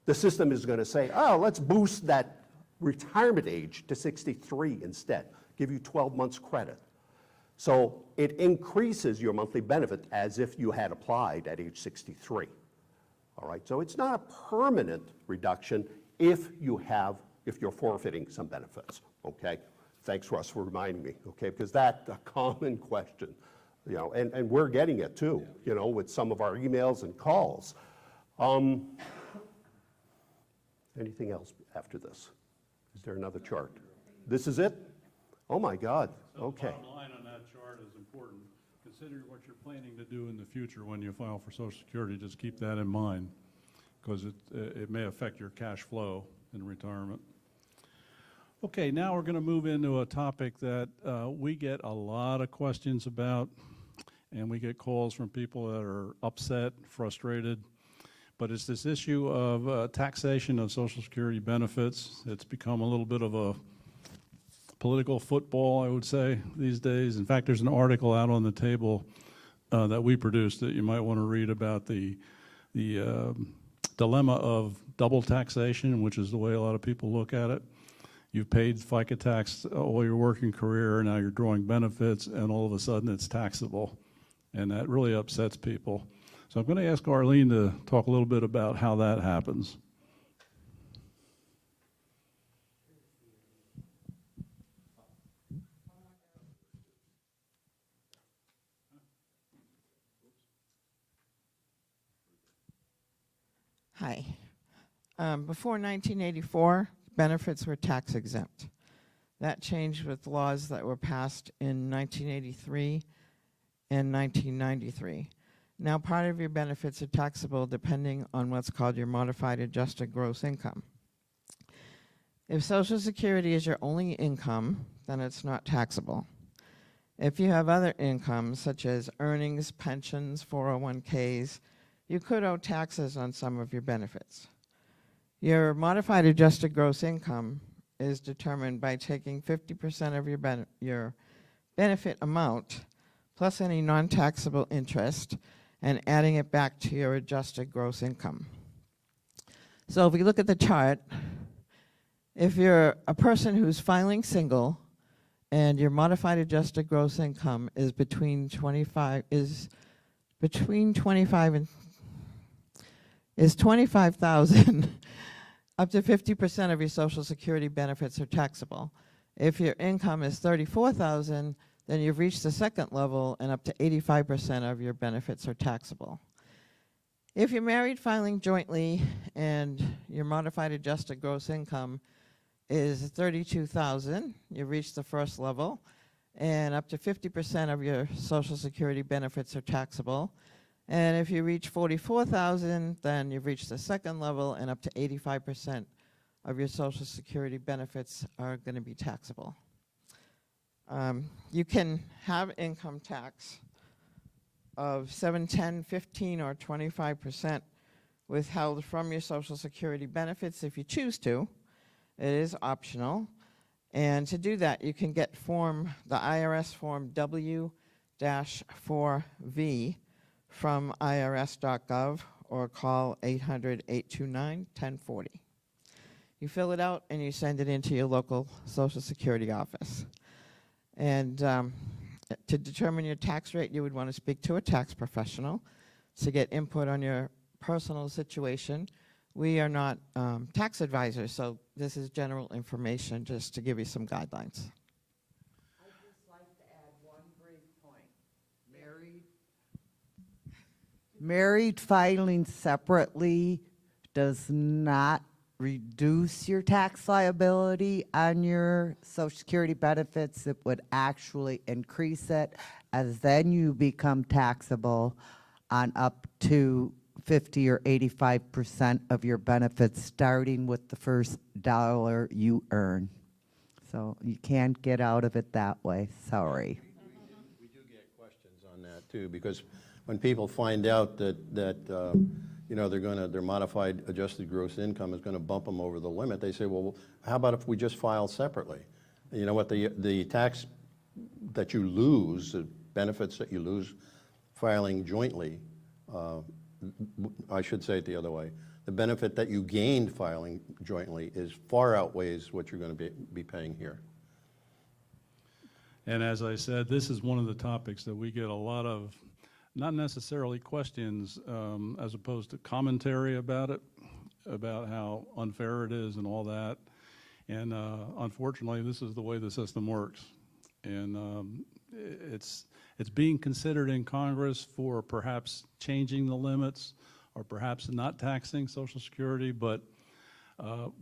S4: the system is going to say, oh, let's boost that retirement age to 63 instead, give you 12 months credit. So it increases your monthly benefit as if you had applied at age 63. All right, so it's not a permanent reduction if you're forfeiting some benefits, okay? Thanks, Russ, for reminding me, okay? Because that's a common question, and we're getting it too, with some of our emails and calls. Anything else after this? Is there another chart? This is it? Oh my God, okay.
S1: The bottom line on that chart is important. Consider what you're planning to do in the future when you file for Social Security. Just keep that in mind, because it may affect your cash flow in retirement. Okay, now we're going to move into a topic that we get a lot of questions about, and we get calls from people that are upset, frustrated. But it's this issue of taxation of Social Security benefits. It's become a little bit of a political football, I would say, these days. In fact, there's an article out on the table that we produced that you might want to read about the dilemma of double taxation, which is the way a lot of people look at it. You've paid FICA tax all your working career, now you're drawing benefits, and all of a sudden it's taxable. And that really upsets people. So I'm going to ask Arlene to talk a little bit about how that happens.
S5: Hi. Before 1984, benefits were tax exempt. That changed with laws that were passed in 1983 and 1993. Now part of your benefits are taxable depending on what's called your modified adjusted gross income. If Social Security is your only income, then it's not taxable. If you have other incomes such as earnings, pensions, 401ks, you could owe taxes on some of your benefits. Your modified adjusted gross income is determined by taking 50% of your benefit amount plus any non-taxable interest and adding it back to your adjusted gross income. So if we look at the chart, if you're a person who's filing single and your modified adjusted gross income is between 25 and is 25,000 up to 50% of your Social Security benefits are taxable. If your income is 34,000, then you've reached the second level and up to 85% of your benefits are taxable. If you're married filing jointly and your modified adjusted gross income is 32,000, you've reached the first level, and up to 50% of your Social Security benefits are taxable. And if you reach 44,000, then you've reached the second level, and up to 85% of your Social Security benefits are going to be taxable. You can have income tax of 7, 10, 15, or 25% withheld from your Social Security benefits if you choose to. It is optional. And to do that, you can get the IRS form W-4V from irs.gov or call 800-829-1040. You fill it out and you send it into your local Social Security office. And to determine your tax rate, you would want to speak to a tax professional to get input on your personal situation. We are not tax advisors, so this is general information just to give you some guidelines.
S3: I'd just like to add one brief point. Married filing separately does not reduce your tax liability on your Social Security benefits. It would actually increase it, as then you become taxable on up to 50 or 85% of your benefits, starting with the first dollar you earn. So you can't get out of it that way, sorry.
S2: We do get questions on that too, because when people find out that you know, their modified adjusted gross income is going to bump them over the limit, they say, well, how about if we just file separately? You know what, the tax that you lose, the benefits that you lose filing jointly, I should say it the other way, the benefit that you gained filing jointly is far outweighs what you're going to be paying here.
S1: And as I said, this is one of the topics that we get a lot of, not necessarily questions, as opposed to commentary about it, about how unfair it is and all that. And unfortunately, this is the way the system works. And it's being considered in Congress for perhaps changing the limits or perhaps not taxing Social Security, but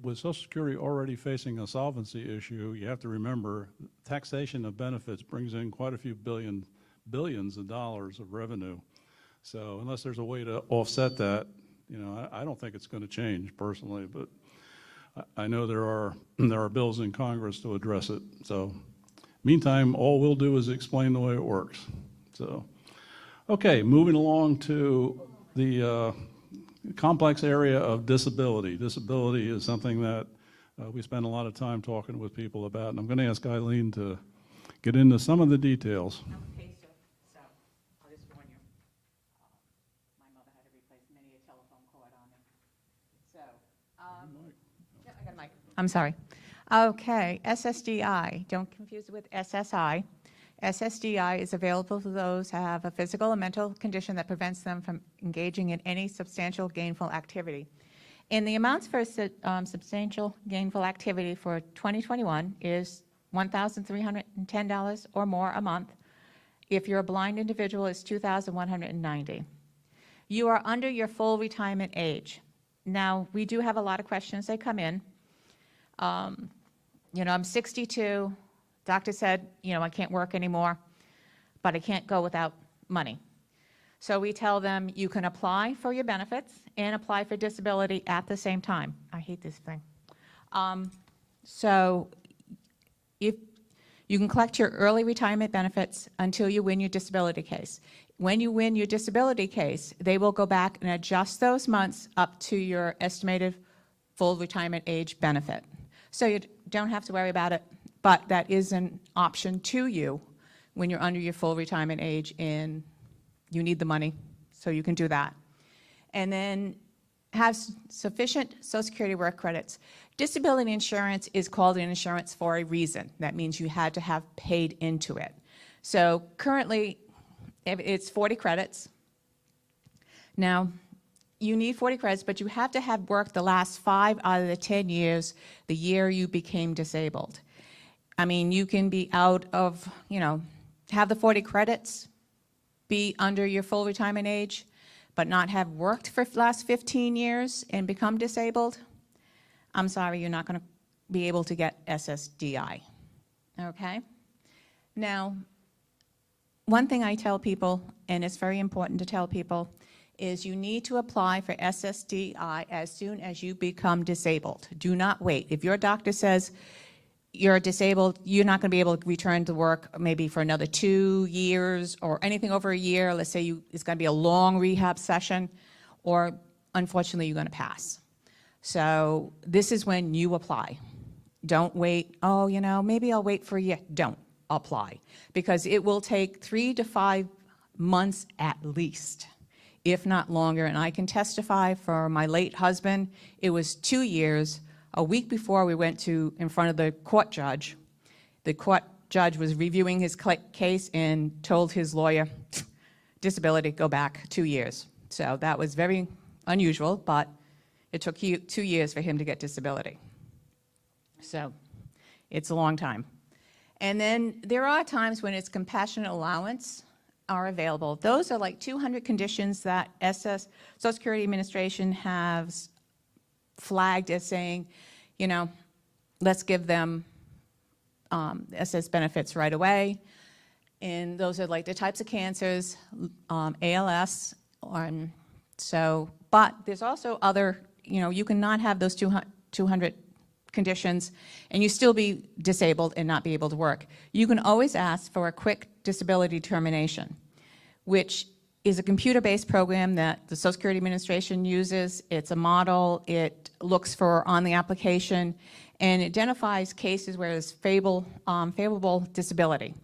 S1: with Social Security already facing a solvency issue, you have to remember taxation of benefits brings in quite a few billions of dollars of revenue. So unless there's a way to offset that, you know, I don't think it's going to change personally, but I know there are bills in Congress to address it. So meantime, all we'll do is explain the way it works. So, okay, moving along to the complex area of disability. Disability is something that we spend a lot of time talking with people about, and I'm going to ask Eileen to get into some of the details.
S6: Okay, so I'll just warn you. My mother had to replace many a telephone cord on me. So, yeah, I got a mic. I'm sorry. Okay, SSDI, don't confuse it with SSI. SSDI is available for those who have a physical or mental condition that prevents them from engaging in any substantial gainful activity. And the amounts for substantial gainful activity for 2021 is $1,310 or more a month. If you're a blind individual, it's $2,190. You are under your full retirement age. Now, we do have a lot of questions that come in. You know, I'm 62. Doctor said, you know, I can't work anymore, but I can't go without money. So we tell them you can apply for your benefits and apply for disability at the same time. I hate this thing. So if you can collect your early retirement benefits until you win your disability case. When you win your disability case, they will go back and adjust those months up to your estimated full retirement age benefit. So you don't have to worry about it, but that is an option to you when you're under your full retirement age and you need the money, so you can do that. And then have sufficient Social Security work credits. Disability insurance is called an insurance for a reason. That means you had to have paid into it. So currently, it's 40 credits. Now, you need 40 credits, but you have to have worked the last 5 out of the 10 years, the year you became disabled. I mean, you can be out of, have the 40 credits, be under your full retirement age, but not have worked for the last 15 years and become disabled. I'm sorry, you're not going to be able to get SSDI, okay? Now, one thing I tell people, and it's very important to tell people, is you need to apply for SSDI as soon as you become disabled. Do not wait. If your doctor says you're disabled, you're not going to be able to return to work maybe for another 2 years or anything over a year, let's say it's going to be a long rehab session, or unfortunately you're going to pass. So this is when you apply. Don't wait, oh, maybe I'll wait for a year. Don't apply, because it will take 3 to 5 months at least, if not longer. And I can testify for my late husband, it was 2 years. A week before we went in front of the court judge was reviewing his case and told his lawyer, disability, go back 2 years. So that was very unusual, but it took 2 years for him to get disability. So it's a long time. And then there are times when it's compassionate allowance are available. Those are like 200 conditions that Social Security Administration has flagged as saying, let's give them SS benefits right away. And those are like the types of cancers, ALS, but there's also other, you cannot have those 200 conditions and you still be disabled and not be able to work. You can always ask for a quick disability determination, which is a computer-based program that the Social Security Administration uses. It's a model. It looks for on the application and identifies cases where there's favorable disability.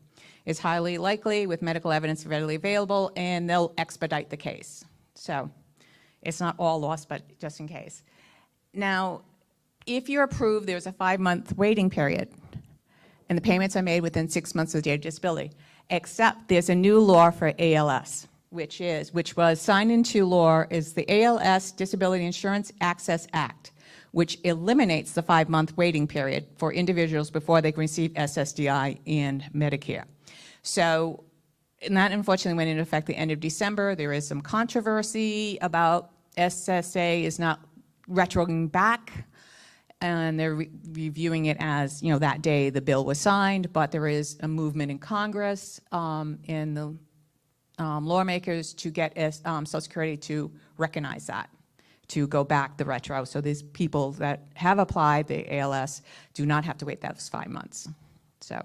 S6: It's highly likely with medical evidence readily available, and they'll expedite the case. So it's not all lost, but just in case. Now, if you're approved, there's a 5-month waiting period, and the payments are made within 6 months of the date of disability, except there's a new law for ALS, which was signed into law, is the ALS Disability Insurance Access Act, which eliminates the 5-month waiting period for individuals before they can receive SSDI and Medicare. So, and that unfortunately went into effect the end of December. There is some controversy about SSA is not retroing back, and they're reviewing it as, that day the bill was signed, but there is a movement in Congress and the lawmakers to get Social Security to recognize that, to go back the retro. So these people that have applied the ALS do not have to wait those 5 months. So,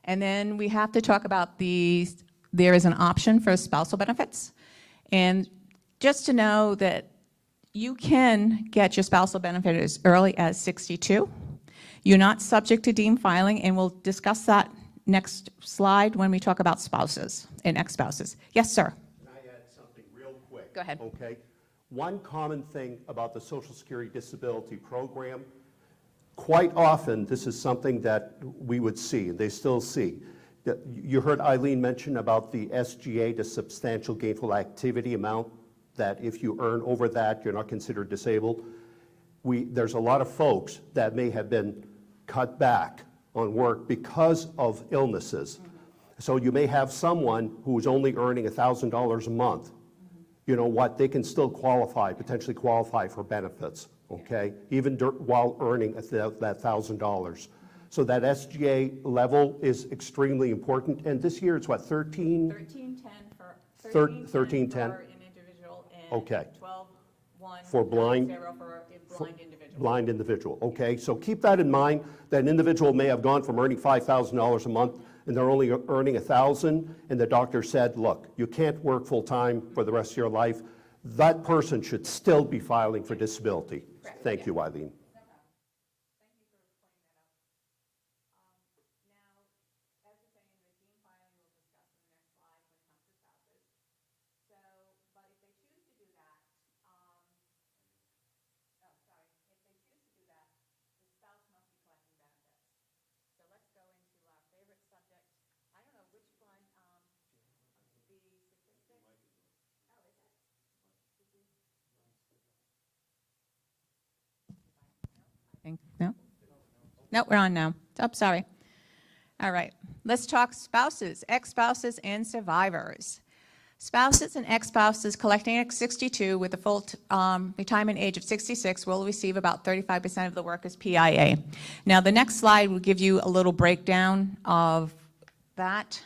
S6: and then we have to talk about there is an option for spousal benefits. And just to know that you can get your spousal benefit as early as 62. You're not subject to deemed filing, and we'll discuss that next slide when we talk about spouses and ex-spouses. Yes, sir.
S4: Can I add something real quick?
S6: Go ahead.
S4: Okay. One common thing about the Social Security Disability Program, quite often this is something that we would see, and they still see. You heard Eileen mention about the SGA, the substantial gainful activity amount, that if you earn over that, you're not considered disabled. There's a lot of folks that may have been cut back on work because of illnesses. So you may have someone who's only earning $1,000 a month. You know what, they can still potentially qualify for benefits, okay? Even while earning that $1,000. So that SGA level is extremely important. And this year it's what, 13?
S6: 1310 for
S4: 1310
S6: for an individual and
S4: Okay.
S6: 12.1
S4: For blind?
S6: for a blind individual.
S4: Blind individual, okay? So keep that in mind, that an individual may have gone from earning $5,000 a month and they're only earning $1,000, and the doctor said, look, you can't work full-time for the rest of your life. That person should still be filing for disability. Thank you, Eileen.
S6: No, we're on now. Oh, sorry. All right. Let's talk spouses, ex-spouses, and survivors. Spouses and ex-spouses collecting at 62 with a full retirement age of 66 will receive about 35% of the workers' PIA. Now, the next slide will give you a little breakdown of that.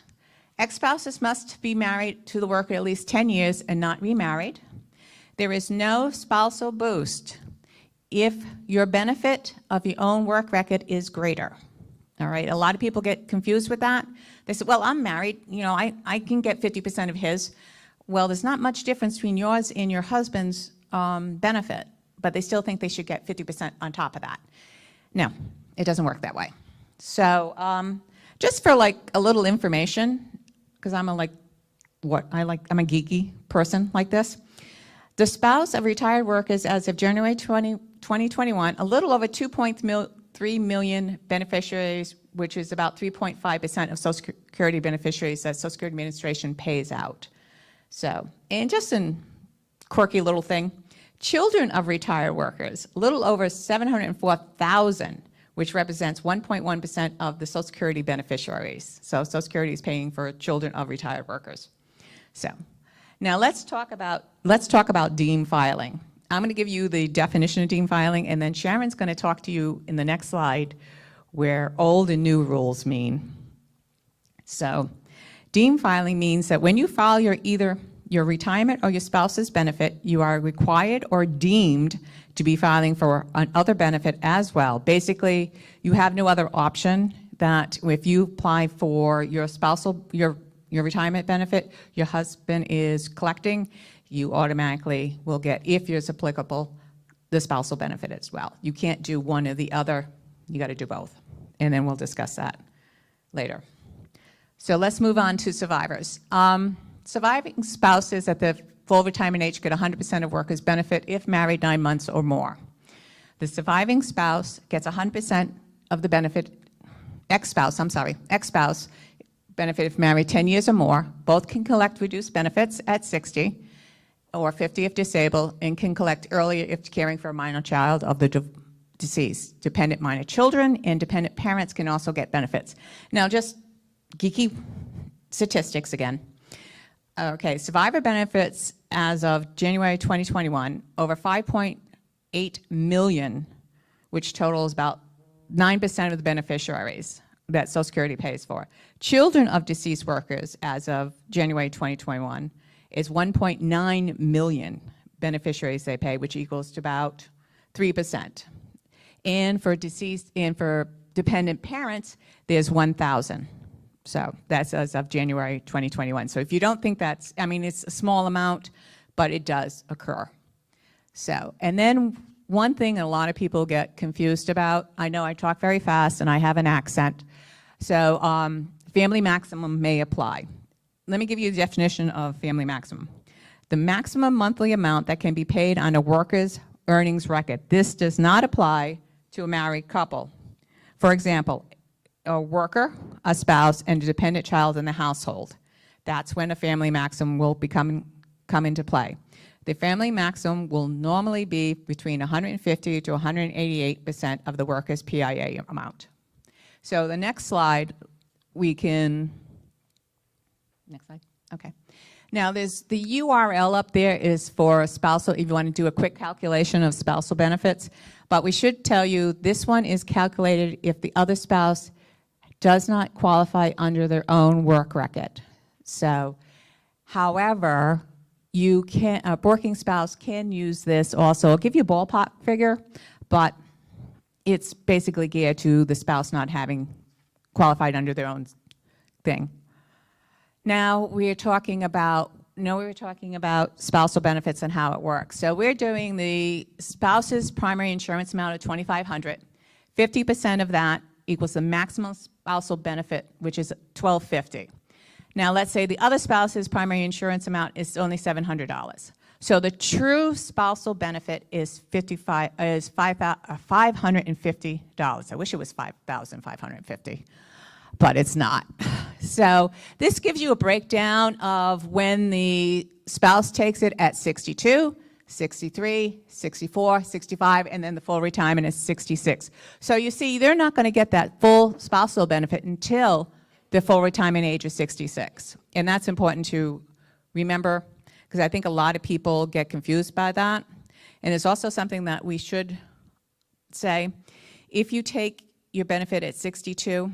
S6: Ex-spouses must be married to the worker at least 10 years and not remarried. There is no spousal boost if your benefit of your own work record is greater. All right, a lot of people get confused with that. They say, well, I'm married, you know, I can get 50% of his. Well, there's not much difference between yours and your husband's benefit, but they still think they should get 50% on top of that. No, it doesn't work that way. So just for like a little information, because I'm a geeky person like this. The spouse of retired workers as of January 2021, a little over 2.3 million beneficiaries, which is about 3.5% of Social Security beneficiaries that Social Security Administration pays out. So, and just a quirky little thing, children of retired workers, a little over 704,000, which represents 1.1% of the Social Security beneficiaries. So Social Security is paying for children of retired workers. So, now let's talk about deemed filing. I'm going to give you the definition of deemed filing, and then Sharon's going to talk to you in the next slide where old and new rules mean. So, deemed filing means that when you file either your retirement or your spouse's benefit, you are required or deemed to be filing for another benefit as well. Basically, you have no other option that if you apply for your spousal, your retirement benefit, your husband is collecting, you automatically will get, if it's applicable, the spousal benefit as well. You can't do one or the other, you got to do both. And then we'll discuss that later. So let's move on to survivors. Surviving spouses at the full retirement age get 100% of workers' benefit if married 9 months or more. The surviving spouse gets 100% of the benefit, ex-spouse benefit if married 10 years or more. Both can collect reduced benefits at 60 or 50 if disabled, and can collect earlier if caring for a minor child of the deceased. Dependent minor children and dependent parents can also get benefits. Now, just geeky statistics again. Okay, survivor benefits as of January 2021, over 5.8 million, which totals about 9% of the beneficiaries that Social Security pays for. Children of deceased workers as of January 2021 is 1.9 million beneficiaries they pay, which equals to about 3%. And for deceased and for dependent parents, there's 1,000. So that's as of January 2021. So if you don't think that's, I mean, it's a small amount, but it does occur. So, and then one thing a lot of people get confused about, I know I talk very fast and I have an accent, so family maximum may apply. Let me give you the definition of family maximum. The maximum monthly amount that can be paid on a worker's earnings record. This does not apply to a married couple. For example, a worker, a spouse, and a dependent child in the household. That's when a family maximum will come into play. The family maximum will normally be between 150 to 188% of the worker's PIA amount. So the next slide, next slide, okay. Now there's the URL up there is for spousal, if you want to do a quick calculation of spousal benefits, but we should tell you this one is calculated if the other spouse does not qualify under their own work record. So, however, you can, a working spouse can use this also. I'll give you a ballpark figure, but it's basically geared to the spouse not having qualified under their own thing. Now we were talking about spousal benefits and how it works. So we're doing the spouse's primary insurance amount of $2,500. 50% of that equals the maximum spousal benefit, which is $1,250. Now let's say the other spouse's primary insurance amount is only $700. So the true spousal benefit is $550. I wish it was $5,550, but it's not. So this gives you a breakdown of when the spouse takes it at 62, 63, 64, 65, and then the full retirement is 66. So you see, they're not going to get that full spousal benefit until the full retirement age is 66. And that's important to remember, because I think a lot of people get confused by that. And it's also something that we should say, if you take your benefit at 62,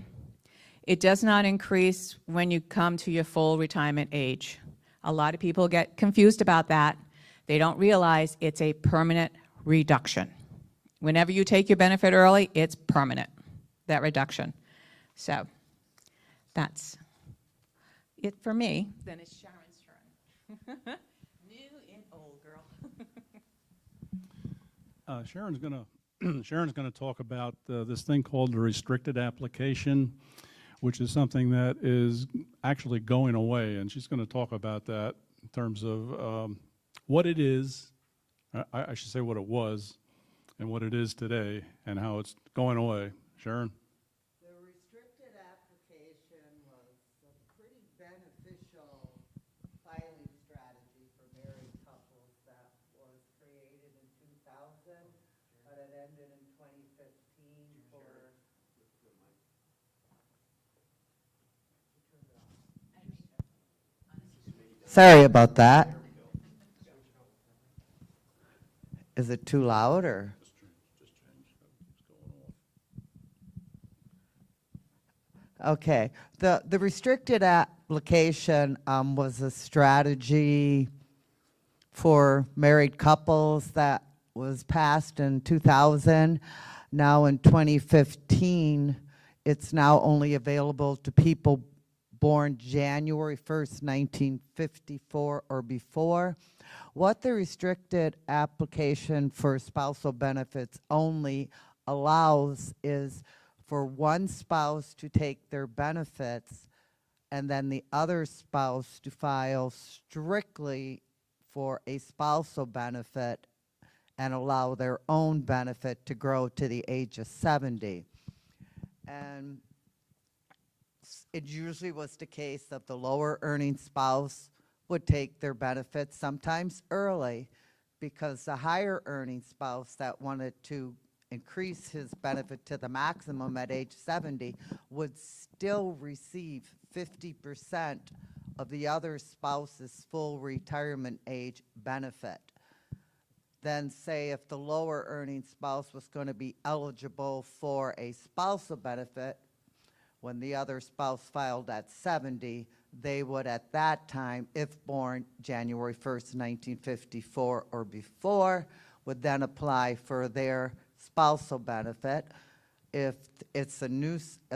S6: it does not increase when you come to your full retirement age. A lot of people get confused about that. They don't realize it's a permanent reduction. Whenever you take your benefit early, it's permanent, that reduction. So that's it for me. Then it's Sharon's turn. New and old girl.
S1: Sharon's going to talk about this thing called the restricted application, which is something that is actually going away, and she's going to talk about that in terms of what it is, I should say what it was, and what it is today, and how it's going away. Sharon?
S3: The restricted application was a pretty beneficial filing strategy for married couples that was created in 2000, but it ended in 2015 for... Sorry about that. Is it too loud or? Okay, the restricted application was a strategy for married couples that was passed in 2000. Now in 2015, it's now only available to people born January 1st, 1954 or before. What the restricted application for spousal benefits only allows is for one spouse to take their benefits and then the other spouse to file strictly for a spousal benefit and allow their own benefit to grow to the age of 70. And it usually was the case that the lower earning spouse would take their benefits sometimes early, because the higher earning spouse that wanted to increase his benefit to the maximum at age 70 would still receive 50% of the other spouse's full retirement age benefit. Then say if the lower earning spouse was going to be eligible for a spousal benefit, when the other spouse filed at 70, they would at that time, if born January 1st, 1954 or before, would then apply for their spousal benefit. If it's a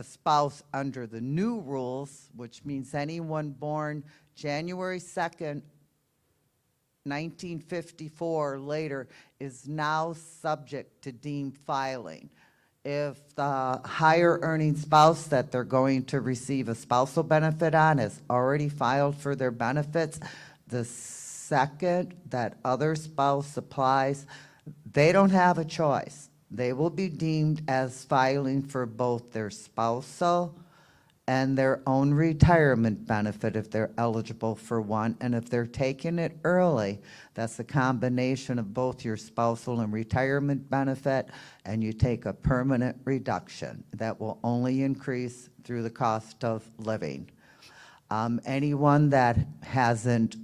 S3: spouse under the new rules, which means anyone born January 2nd, 1954 or later, is now subject to deemed filing. If the higher earning spouse that they're going to receive a spousal benefit on has already filed for their benefits, the second that other spouse applies, they don't have a choice. They will be deemed as filing for both their spousal and their own retirement benefit if they're eligible for one. And if they're taking it early, that's a combination of both your spousal and retirement benefit, and you take a permanent reduction that will only increase through the cost of living. Anyone that hasn't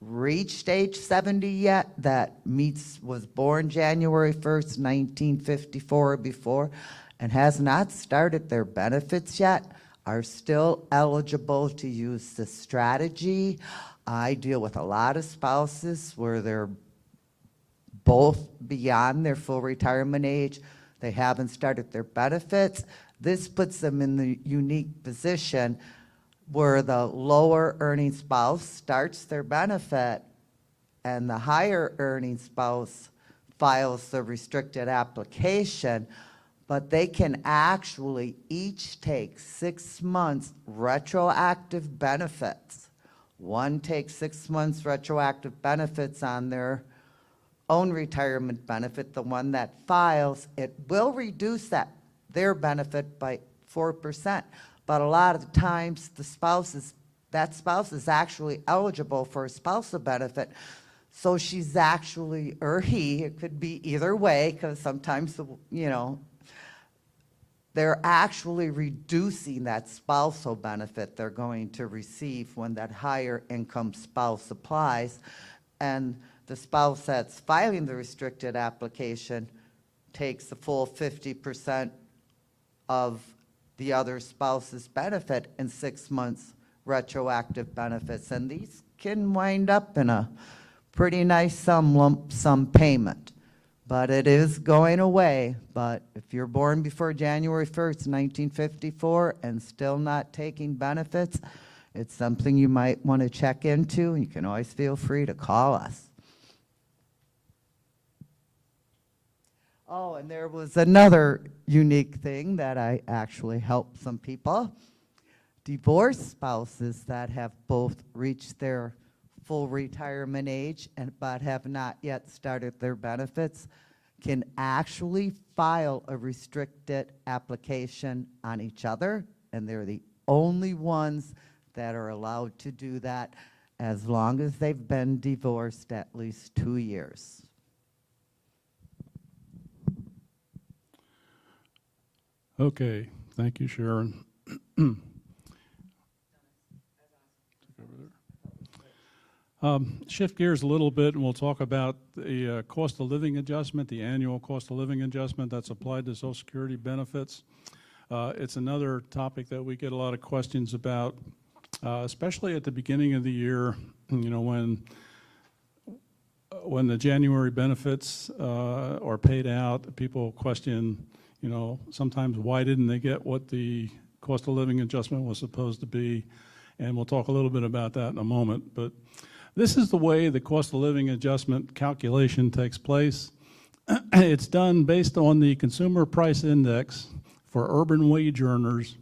S3: reached age 70 yet, that was born January 1st, 1954 or before, and has not started their benefits yet, are still eligible to use the strategy. I deal with a lot of spouses where they're both beyond their full retirement age. They haven't started their benefits. This puts them in the unique position where the lower earning spouse starts their benefit and the higher earning spouse files the restricted application, but they can actually each take 6 months retroactive benefits. One takes 6 months retroactive benefits on their own retirement benefit. The one that files, it will reduce their benefit by 4%. But a lot of the times that spouse is actually eligible for a spousal benefit. So she's actually, or he, it could be either way, because sometimes, you know, they're actually reducing that spousal benefit they're going to receive when that higher income spouse applies. And the spouse that's filing the restricted application takes the full 50% of the other spouse's benefit in 6 months retroactive benefits. And these can wind up in a pretty nice lump sum payment. But it is going away. But if you're born before January 1st, 1954, and still not taking benefits, it's something you might want to check into. You can always feel free to call us. Oh, and there was another unique thing that I actually helped some people. Divorced spouses that have both reached their full retirement age but have not yet started their benefits can actually file a restricted application on each other, and they're the only ones that are allowed to do that as long as they've been divorced at least 2 years.
S1: Okay, thank you, Sharon. Shift gears a little bit, and we'll talk about the cost of living adjustment, the annual cost of living adjustment that's applied to Social Security benefits. It's another topic that we get a lot of questions about, especially at the beginning of the year, you know, when the January benefits are paid out, people question, you know, sometimes why didn't they get what the cost of living adjustment was supposed to be, and we'll talk a little bit about that in a moment. But this is the way the cost of living adjustment calculation takes place. It's done based on the Consumer Price Index for urban wage earners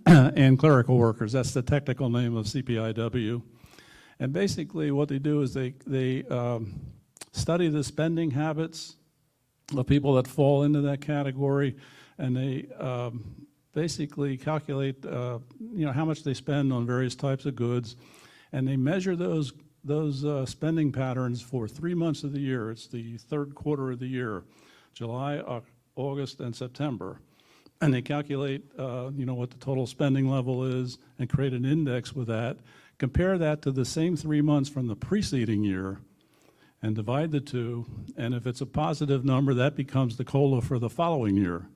S1: and clerical workers. That's the technical name of CPIW. And basically what they do is they study the spending habits of people that fall into that category, and they basically calculate you know, how much they spend on various types of goods, and they measure those spending patterns for 3 months of the year. It's the third quarter of the year, July, August, and September. And they calculate you know, what the total spending level is and create an index with that, compare that to the same 3 months from the preceding year, and divide the two, and if it's a positive number, that becomes the COLA for the following year.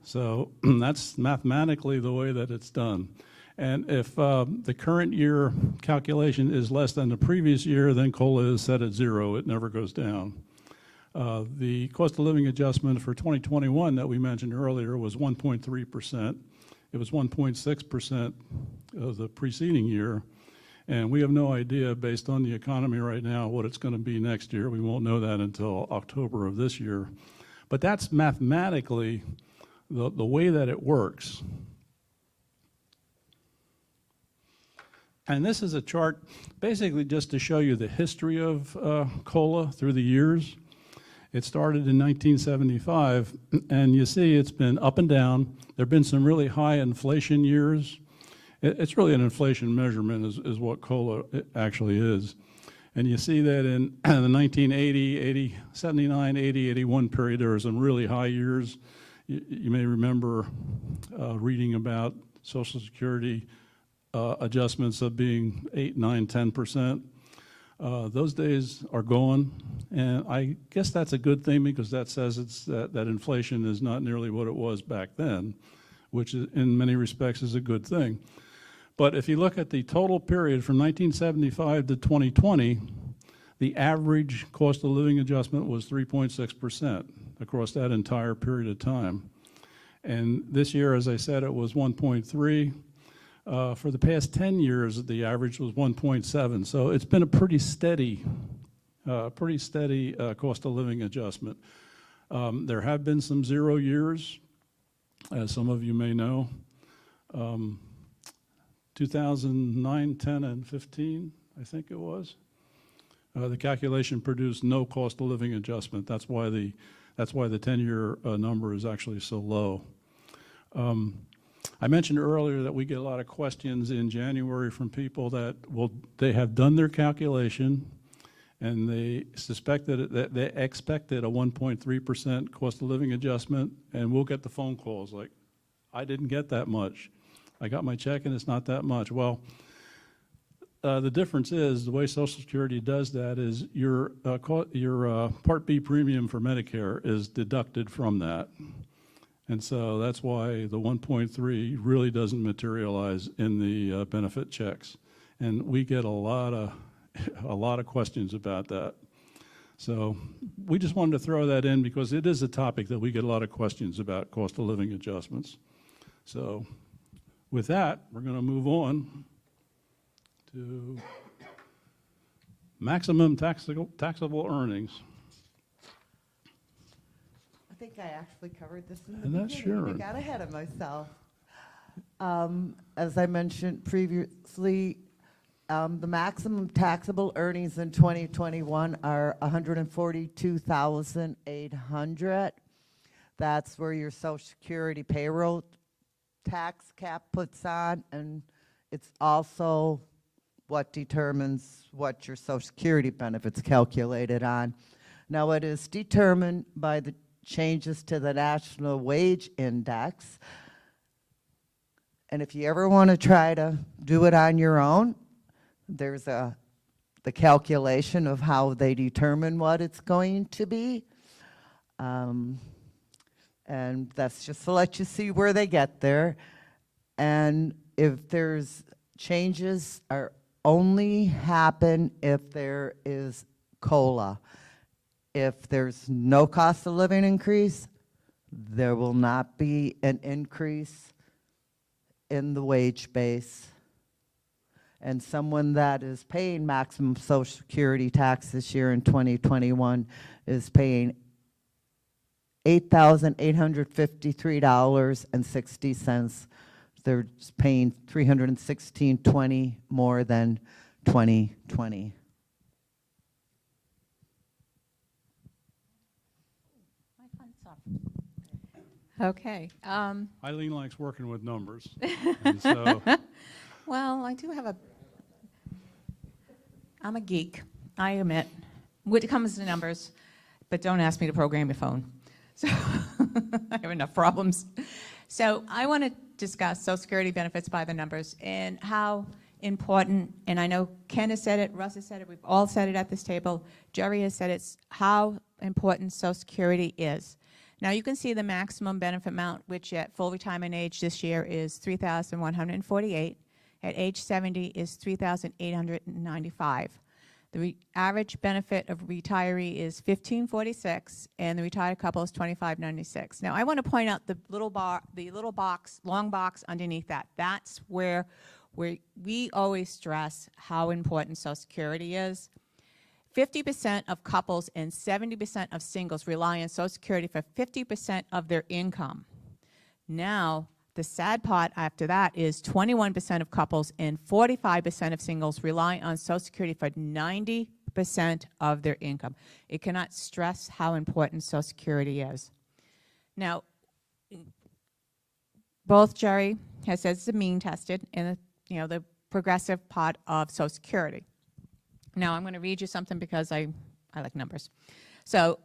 S1: So that's mathematically the way that it's done. And if the current year calculation is less than the previous year, then COLA is set at 0. It never goes down. The cost of living adjustment for 2021 that we mentioned earlier was 1.3%. It was 1.6% of the preceding year. And we have no idea, based on the economy right now, what it's going to be next year. We won't know that until October of this year. But that's mathematically the way that it works. And this is a chart basically just to show you the history of COLA through the years. It started in 1975, and you see it's been up and down. There have been some really high inflation years. It's really an inflation measurement is what COLA actually is. And you see that in the 1980, 79, 80, 81 period, there were some really high years. You may remember reading about Social Security adjustments of being 8, 9, 10%. Those days are gone, and I guess that's a good thing, because that says that inflation is not nearly what it was back then, which is, in many respects is a good thing. But if you look at the total period from 1975 to 2020, the average cost of living adjustment was 3.6% across that entire period of time. And this year, as I said, it was 1.3. For the past 10 years, the average was 1.7. So it's been a pretty steady cost of living adjustment. There have been some 0 years, as some of you may know. 2009, 10, and 15, I think it was. The calculation produced no cost of living adjustment. That's why the 10-year number is actually so low. I mentioned earlier that we get a lot of questions in January from people that, well, they have done their calculation and they that they expected a 1.3% cost of living adjustment, and we'll get the phone calls like, I didn't get that much. I got my check and it's not that much. Well, the difference is the way Social Security does that is your Part B premium for Medicare is deducted from that. And so that's why the 1.3 really doesn't materialize in the benefit checks. And we get a lot of questions about that. So we just wanted to throw that in because it is a topic that we get a lot of questions about, cost of living adjustments. So with that, we're going to move on to maximum taxable earnings.
S3: I think I actually covered this in the
S1: And that's
S3: beginning. I
S1: sure.
S3: got ahead of myself. As I mentioned previously, the maximum taxable earnings in 2021 are $142,800. That's where your Social Security payroll tax cap puts on, and it's also what determines what your Social Security benefits calculated on. Now, it is determined by the changes to the National Wage Index. And if you ever want to try to do it on your own, there's the calculation of how they determine what it's going to be. And that's just to let you see where they get there. And if there's changes are only happen if there is COLA. If there's no cost of living increase, there will not be an increase in the wage base. And someone that is paying maximum Social Security tax this year in 2021 is paying $8,853.60. They're paying $316.20 more than 2020.
S6: My phone's off. Okay.
S1: Eileen likes working with numbers. And so
S6: Well, I do have I'm a geek, I admit, when it comes to numbers, but don't ask me to program your phone. So I have enough problems. So I want to discuss Social Security benefits by the numbers and how important, and I know Ken has said it, Russ has said it, we've all said it at this table, Jerry has said it's how important Social Security is. Now you can see the maximum benefit amount, which at full retirement age this year is $3,148. At age 70 is $3,895. The average benefit of retiree is $1,546, and the retired couple is $2,596. Now, I want to point out the little box, long box underneath that. That's where we always stress how important Social Security is. 50% of couples and 70% of singles rely on Social Security for 50% of their income. Now, the sad part after that is 21% of couples and 45% of singles rely on Social Security for 90% of their income. It cannot stress how important Social Security is. Now, both Jerry has said it's mean tested and the progressive part of Social Security. Now, I'm going to read you something because I like numbers. So,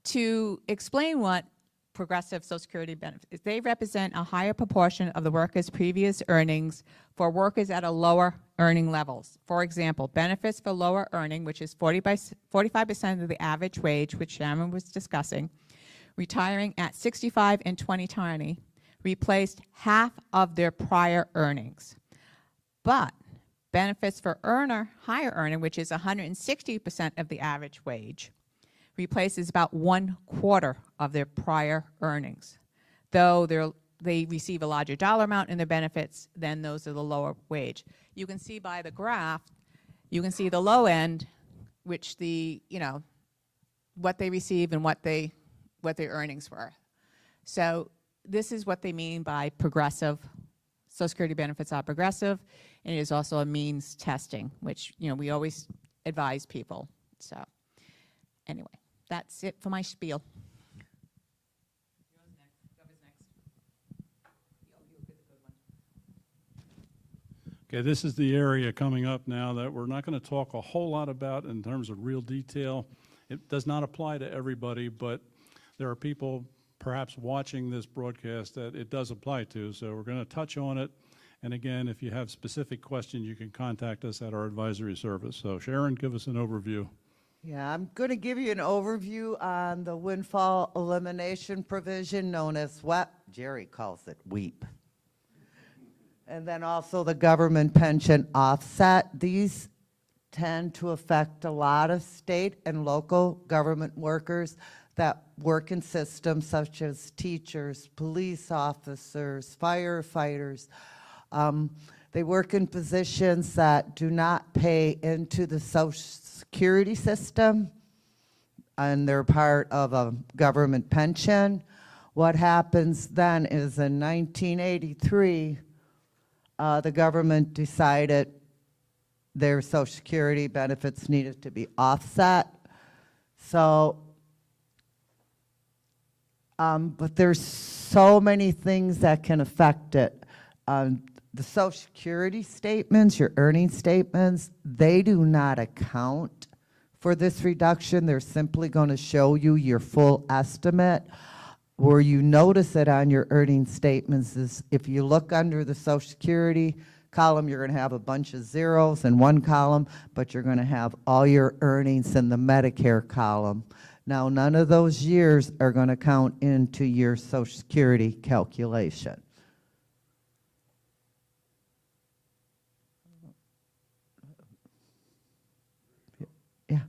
S6: to explain what progressive Social Security benefits, they represent a higher proportion of the worker's previous earnings for workers at a lower earning levels. For example, benefits for lower earning, which is 45% of the average wage, which Sharon was discussing, retiring at 65 in 2020, replaced half of their prior earnings. But benefits for higher earner, which is 160% of the average wage, replaces about 1/4 of their prior earnings. Though they receive a larger dollar amount in their benefits than those of the lower wage. You can see by the graph, you can see the low end, which what they receive and what their earnings were. So this is what they mean by progressive. Social Security benefits are progressive, and it is also a means testing, which we always advise people. So anyway. That's it for my spiel.
S1: Okay, this is the area coming up now that we're not going to talk a whole lot about in terms of real detail. It does not apply to everybody, but there are people perhaps watching this broadcast that it does apply to, so we're going to touch on it. And again, if you have specific questions, you can contact us at our advisory service. So Sharon, give us an overview.
S3: Yeah, I'm going to give you an overview on the windfall elimination provision known as WEP. Jerry calls it WEEP. And then also the government pension offset. These tend to affect a lot of state and local government workers that work in systems such as teachers, police officers, firefighters. They work in positions that do not pay into the Social Security system, and they're part of a government pension. What happens then is in 1983, the government decided their Social Security benefits needed to be offset. So, but there's so many things that can affect it. The Social Security statements, your earning statements, they do not account for this reduction. They're simply going to show you your full estimate. Where you notice it on your earning statements is if you look under the Social Security column, you're going to have a bunch of zeros in one column, but you're going to have all your earnings in the Medicare column. Now, none of those years are going to count into your Social Security calculation. Yeah.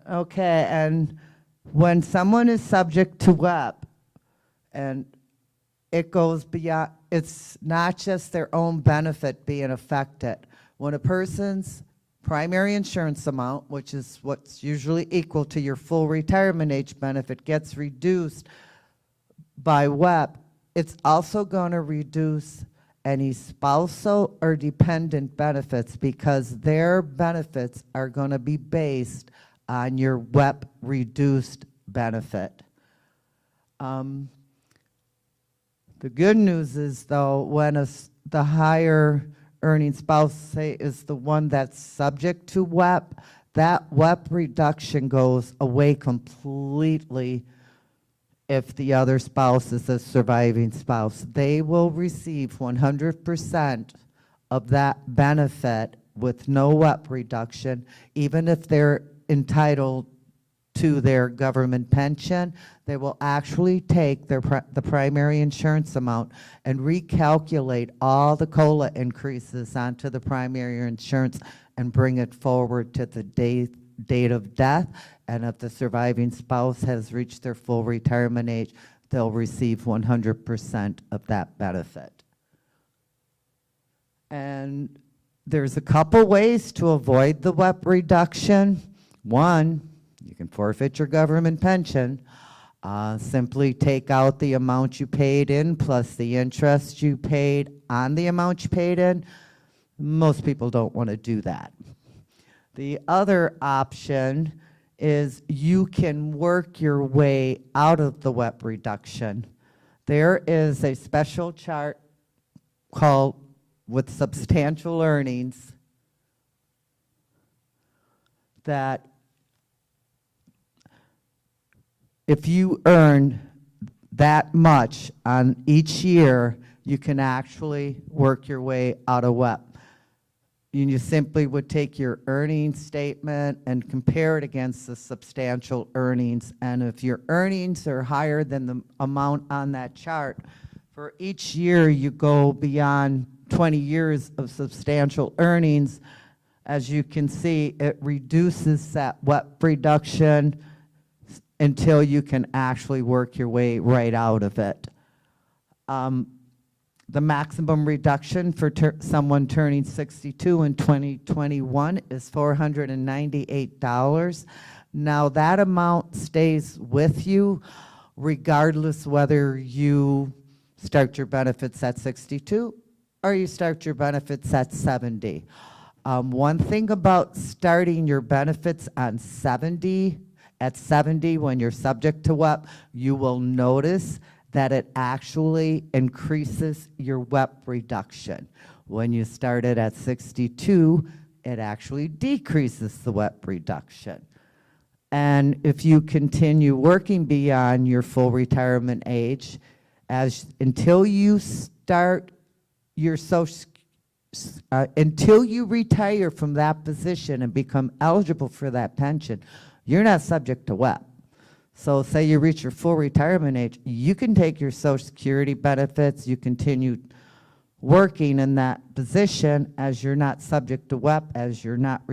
S3: Okay, and when someone is subject to WEP, and it goes beyond, it's not just their own benefit being affected. When a person's primary insurance amount, which is what's usually equal to your full retirement age benefit, gets reduced by WEP, it's also going to reduce any spousal or dependent benefits because their benefits are going to be based on your WEP reduced benefit. The good news is, though, when the higher earning spouse, say, is the one that's subject to WEP, that WEP reduction goes away completely if the other spouse is a surviving spouse. They will receive 100% of that benefit with no WEP reduction, even if they're entitled to their government pension. They will actually take their the primary insurance amount and recalculate all the COLA increases onto the primary insurance and bring it forward to the date of death. And if the surviving spouse has reached their full retirement age, they'll receive 100% of that benefit. And there's a couple ways to avoid the WEP reduction. One, you can forfeit your government pension. Simply take out the amount you paid in plus the interest you paid on the amount you paid in. Most people don't want to do that. The other option is you can work your way out of the WEP reduction. There is a special chart called with substantial earnings that if you earn that much on each year, you can actually work your way out of WEP. You simply would take your earnings statement and compare it against the substantial earnings. And if your earnings are higher than the amount on that chart, for each year you go beyond 20 years of substantial earnings, as you can see, it reduces that WEP reduction until you can actually work your way right out of it. The maximum reduction for someone turning 62 in 2021 is $498. Now that amount stays with you regardless whether you start your benefits at 62 or you start your benefits at 70. One thing about starting your benefits on 70, at 70 when you're subject to WEP, you will notice that it actually increases your WEP reduction. When you started at 62, it actually decreases the WEP reduction. And if you continue working beyond your full retirement age, until you start your until you retire from that position and become eligible for that pension, you're not subject to WEP. So say you reach your full retirement age, you can take your Social Security benefits, you continue working in that position as you're not subject to WEP, as you're not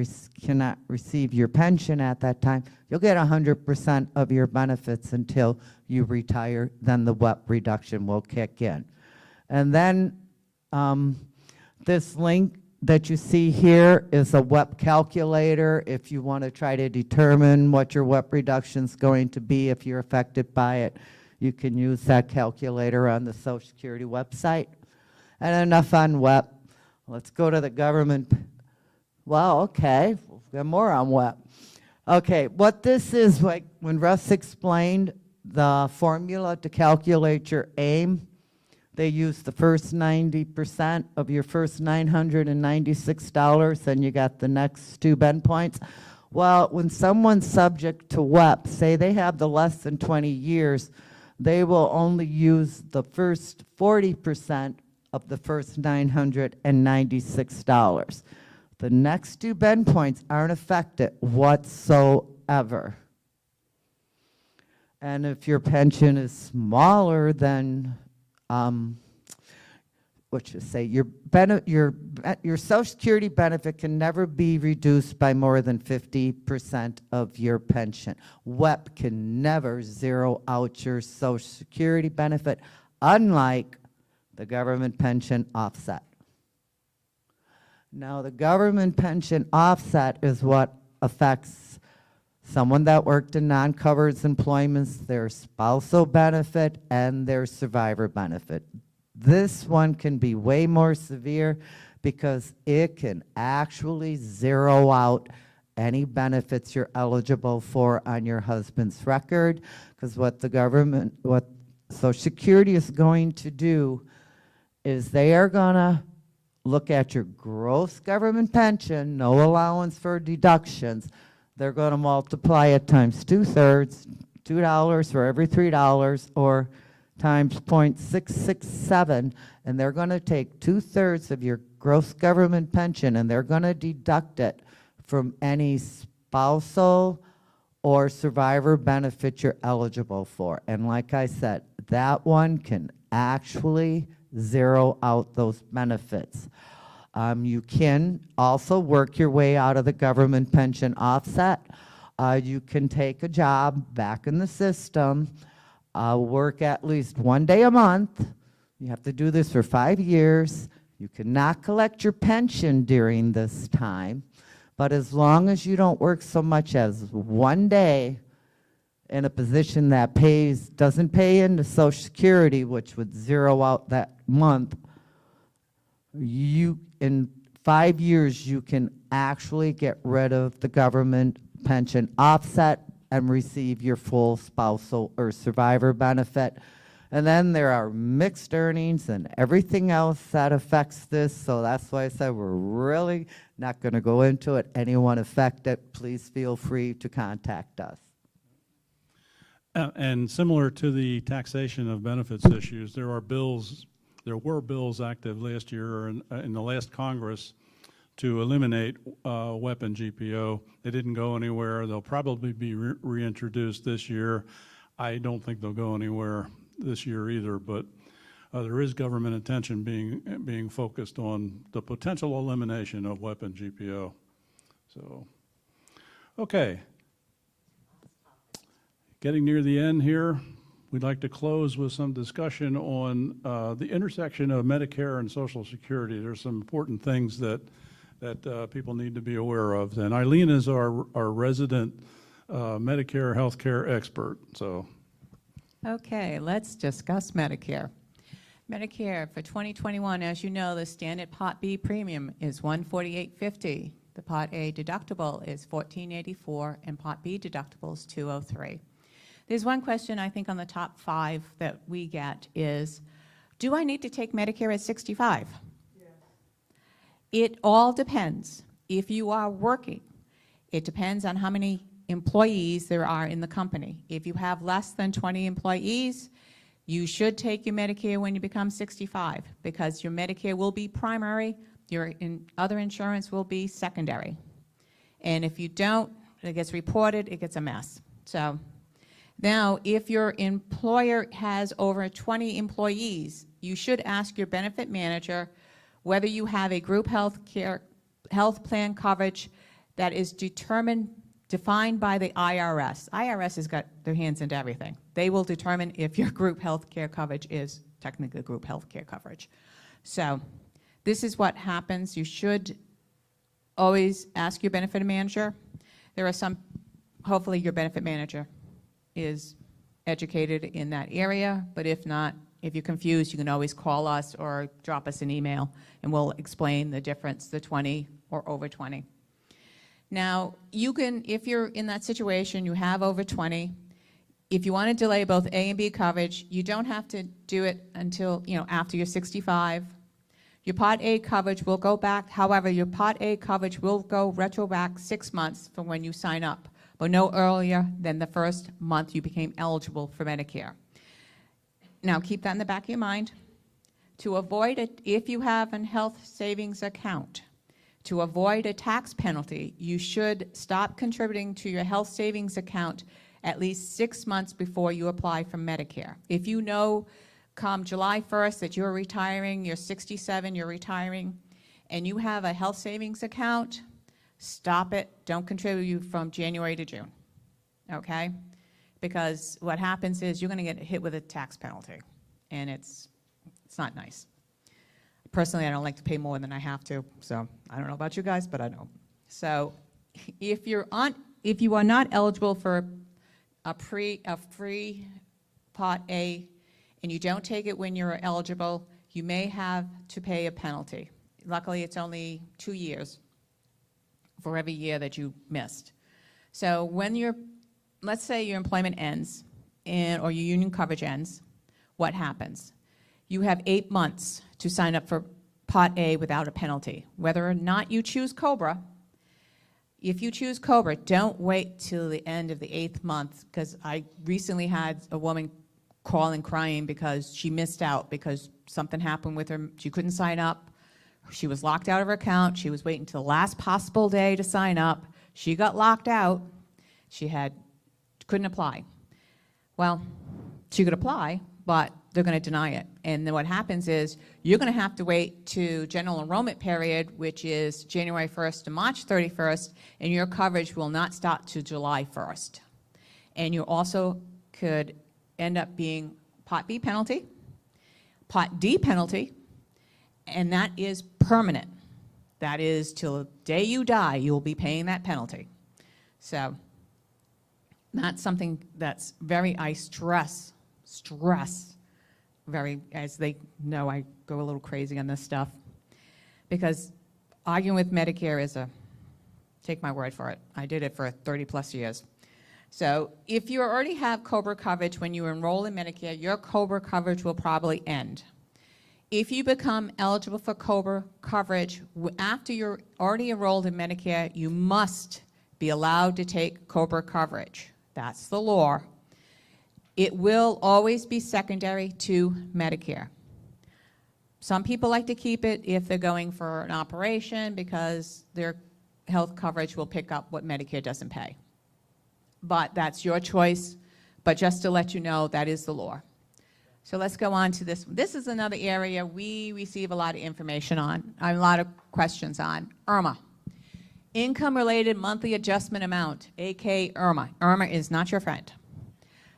S3: cannot receive your pension at that time. You'll get 100% of your benefits until you retire, then the WEP reduction will kick in. And then this link that you see here is a WEP calculator if you want to try to determine what your WEP reduction is going to be if you're affected by it. You can use that calculator on the Social Security website. And enough on WEP. Let's go to the government. Well, okay, we'll get more on WEP. Okay, what this is, like when Russ explained the formula to calculate your AIM, they use the first 90% of your first $996, and you got the next two bend points. Well, when someone's subject to WEP, say they have the less than 20 years, they will only use the first 40% of the first $996. The next two bend points aren't affected whatsoever. And if your pension is smaller than what you say, your Social Security benefit can never be reduced by more than 50% of your pension. WEP can never zero out your Social Security benefit, unlike the government pension offset. Now, the government pension offset is what affects someone that worked in non-covered employments, their spousal benefit, and their survivor benefit. This one can be way more severe because it can actually zero out any benefits you're eligible for on your husband's record, because what Social Security is going to do is they are going to look at your gross government pension, no allowance for deductions. They're going to multiply it times 2/3, $2 for every $3, or times 0.667, and they're going to take 2/3 of your gross government pension, and they're going to deduct it from any spousal or survivor benefit you're eligible for. And like I said, that one can actually zero out those benefits. You can also work your way out of the government pension offset. You can take a job back in the system, work at least 1 day a month. You have to do this for 5 years. You cannot collect your pension during this time, but as long as you don't work so much as 1 day in a position that doesn't pay into Social Security, which would zero out that month, in 5 years, you can actually get rid of the government pension offset and receive your full spousal or survivor benefit. And then there are mixed earnings and everything else that affects this, so that's why I said we're really not going to go into it. Anyone affected, please feel free to contact us.
S1: And similar to the taxation of benefits issues, there were bills active last year or in the last Congress to eliminate WEP and GPO. They didn't go anywhere. They'll probably be reintroduced this year. I don't think they'll go anywhere this year either, but there is government attention being focused on the potential elimination of WEP and GPO. So, okay. Getting near the end here, we'd like to close with some discussion on the intersection of Medicare and Social Security. There's some important things that people need to be aware of. And Eileen is our resident Medicare healthcare expert. So,
S6: Okay, let's discuss Medicare. Medicare for 2021, as you know, the standard Part B premium is $148.50. The Part A deductible is $14.84, and Part B deductible is $203. There's one question I think on the top 5 that we get is, do I need to take Medicare at 65? Yes. It all depends. If you are working, it depends on how many employees there are in the company. If you have less than 20 employees, you should take your Medicare when you become 65 because your Medicare will be primary, your other insurance will be secondary. And if you don't, it gets reported, it gets a mess. So now, if your employer has over 20 employees, you should ask your benefit manager whether you have a group health plan coverage that is defined by the IRS. IRS has got their hands into everything. They will determine if your group health care coverage is technically group health care coverage. So this is what happens. You should always ask your benefit manager. There are some, hopefully your benefit manager is educated in that area, but if not, if you're confused, you can always call us or drop us an email and we'll explain the difference, the 20 or over 20. Now, you can, if you're in that situation, you have over 20, if you want to delay both A and B coverage, you don't have to do it until, after you're 65. Your Part A coverage will go back, however, your Part A coverage will go retro back 6 months from when you sign up, but no earlier than the first month you became eligible for Medicare. Now, keep that in the back of your mind. To avoid it, if you have a health savings account, to avoid a tax penalty, you should stop contributing to your health savings account at least 6 months before you apply for Medicare. If you know come July 1st that you're retiring, you're 67, you're retiring, and you have a health savings account, stop it. Don't contribute from January to June, okay? Because what happens is you're going to get hit with a tax penalty, and it's not nice. Personally, I don't like to pay more than I have to, so I don't know about you guys, but I know. So if you are not eligible for a free Part A and you don't take it when you're eligible, you may have to pay a penalty. Luckily, it's only 2 years for every year that you missed. So when let's say your employment ends or your union coverage ends, what happens? You have 8 months to sign up for Part A without a penalty. Whether or not you choose COBRA, if you choose COBRA, don't wait till the end of the 8th month, because I recently had a woman call and crying because she missed out because something happened with her. She couldn't sign up. She was locked out of her account. She was waiting till the last possible day to sign up. She got locked out. She couldn't apply. Well, she could apply, but they're going to deny it. And then what happens is you're going to have to wait to general enrollment period, which is January 1st to March 31st, and your coverage will not start to July 1st. And you also could end up being Part B penalty, Part D penalty, and that is permanent. That is till the day you die, you'll be paying that penalty. So that's something that's I stress very, as they know, I go a little crazy on this stuff, because arguing with Medicare is take my word for it. I did it for 30 plus years. So if you already have COBRA coverage when you enroll in Medicare, your COBRA coverage will probably end. If you become eligible for COBRA coverage after you're already enrolled in Medicare, you must be allowed to take COBRA coverage. That's the law. It will always be secondary to Medicare. Some people like to keep it if they're going for an operation because their health coverage will pick up what Medicare doesn't pay. But that's your choice. But just to let you know, that is the law. So let's go on to this. This is another area we receive a lot of information on, a lot of questions on. IRMA, Income-Related Monthly Adjustment Amount, aka IRMA. IRMA is not your friend.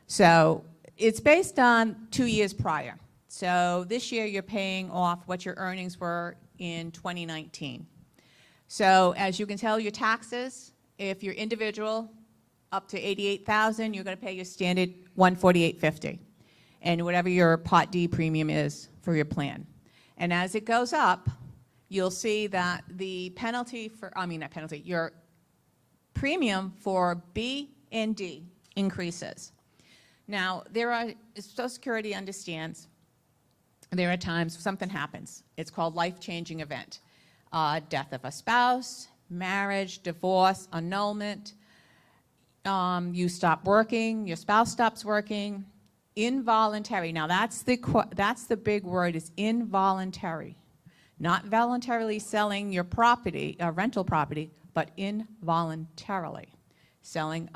S6: So it's based on 2 years prior. So this year you're paying off what your earnings were in 2019. So as you can tell, your taxes, if you're individual, up to $88,000, you're going to pay your standard $148.50, and whatever your Part D premium is for your plan. And as it goes up, you'll see that the your premium for B and D increases. Now, Social Security understands there are times something happens. It's called life-changing event. Death of a spouse, marriage, divorce, annulment, you stop working, your spouse stops working, involuntary. Now, that's the big word, is involuntary. Not voluntarily selling your property, rental property, but involuntarily selling,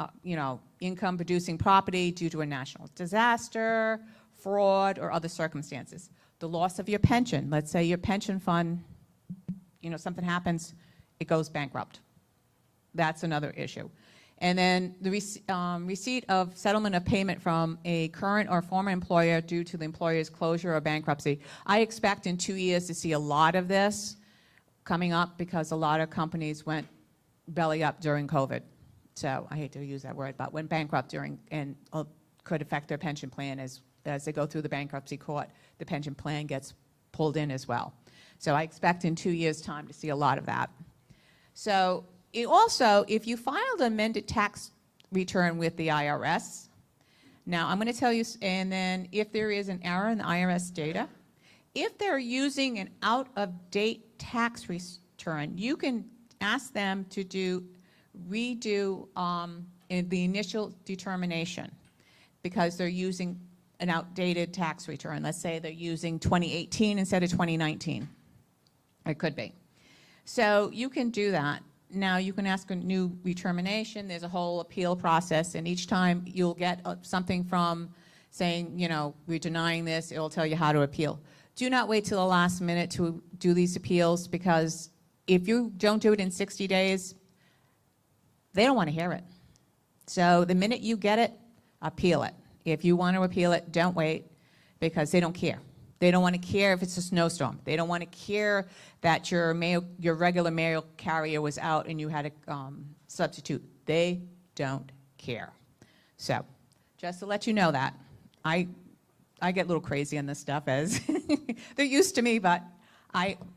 S6: income-producing property due to a national disaster, fraud, or other circumstances. The loss of your pension. Let's say your pension fund, something happens, it goes bankrupt. That's another issue. And then the receipt of settlement of payment from a current or former employer due to the employer's closure or bankruptcy. I expect in 2 years to see a lot of this coming up because a lot of companies went belly up during COVID. So I hate to use that word, but went bankrupt during and could affect their pension plan as they go through the bankruptcy court. The pension plan gets pulled in as well. So I expect in 2 years' time to see a lot of that. So also, if you filed an amended tax return with the IRS, now I'm going to tell you, and then if there is an error in the IRS data, if they're using an out-of-date tax return, you can ask them to redo the initial determination because they're using an outdated tax return. Let's say they're using 2018 instead of 2019. It could be. So you can do that. Now you can ask a new determination. There's a whole appeal process, and each time you'll get something from saying, we're denying this. It'll tell you how to appeal. Do not wait till the last minute to do these appeals because if you don't do it in 60 days, they don't want to hear it. So the minute you get it, appeal it. If you want to appeal it, don't wait because they don't care. They don't want to care if it's a snowstorm. They don't want to care that your regular mail carrier was out and you had a substitute. They don't care. So just to let you know that. I get a little crazy on this stuff as they're used to me, but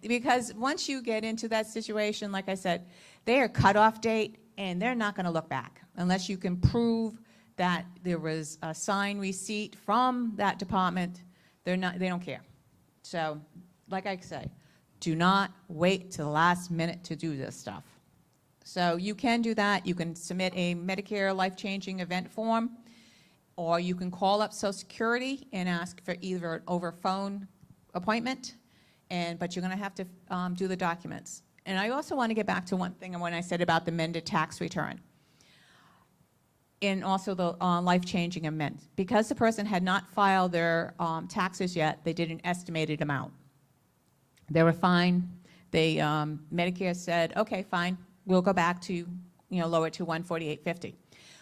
S6: because once you get into that situation, like I said, they are cutoff date and they're not going to look back unless you can prove that there was a signed receipt from that department. They don't care. So, like I say, do not wait till the last minute to do this stuff. So you can do that. You can submit a Medicare life-changing event form, or you can call up Social Security and ask for either an over-phone appointment, but you're going to have to do the documents. And I also want to get back to one thing when I said about the amended tax return. And also the life-changing amendment. Because the person had not filed their taxes yet, they did an estimated amount. They were fine. Medicare said, okay, fine, we'll go back to, lower it to $148.50.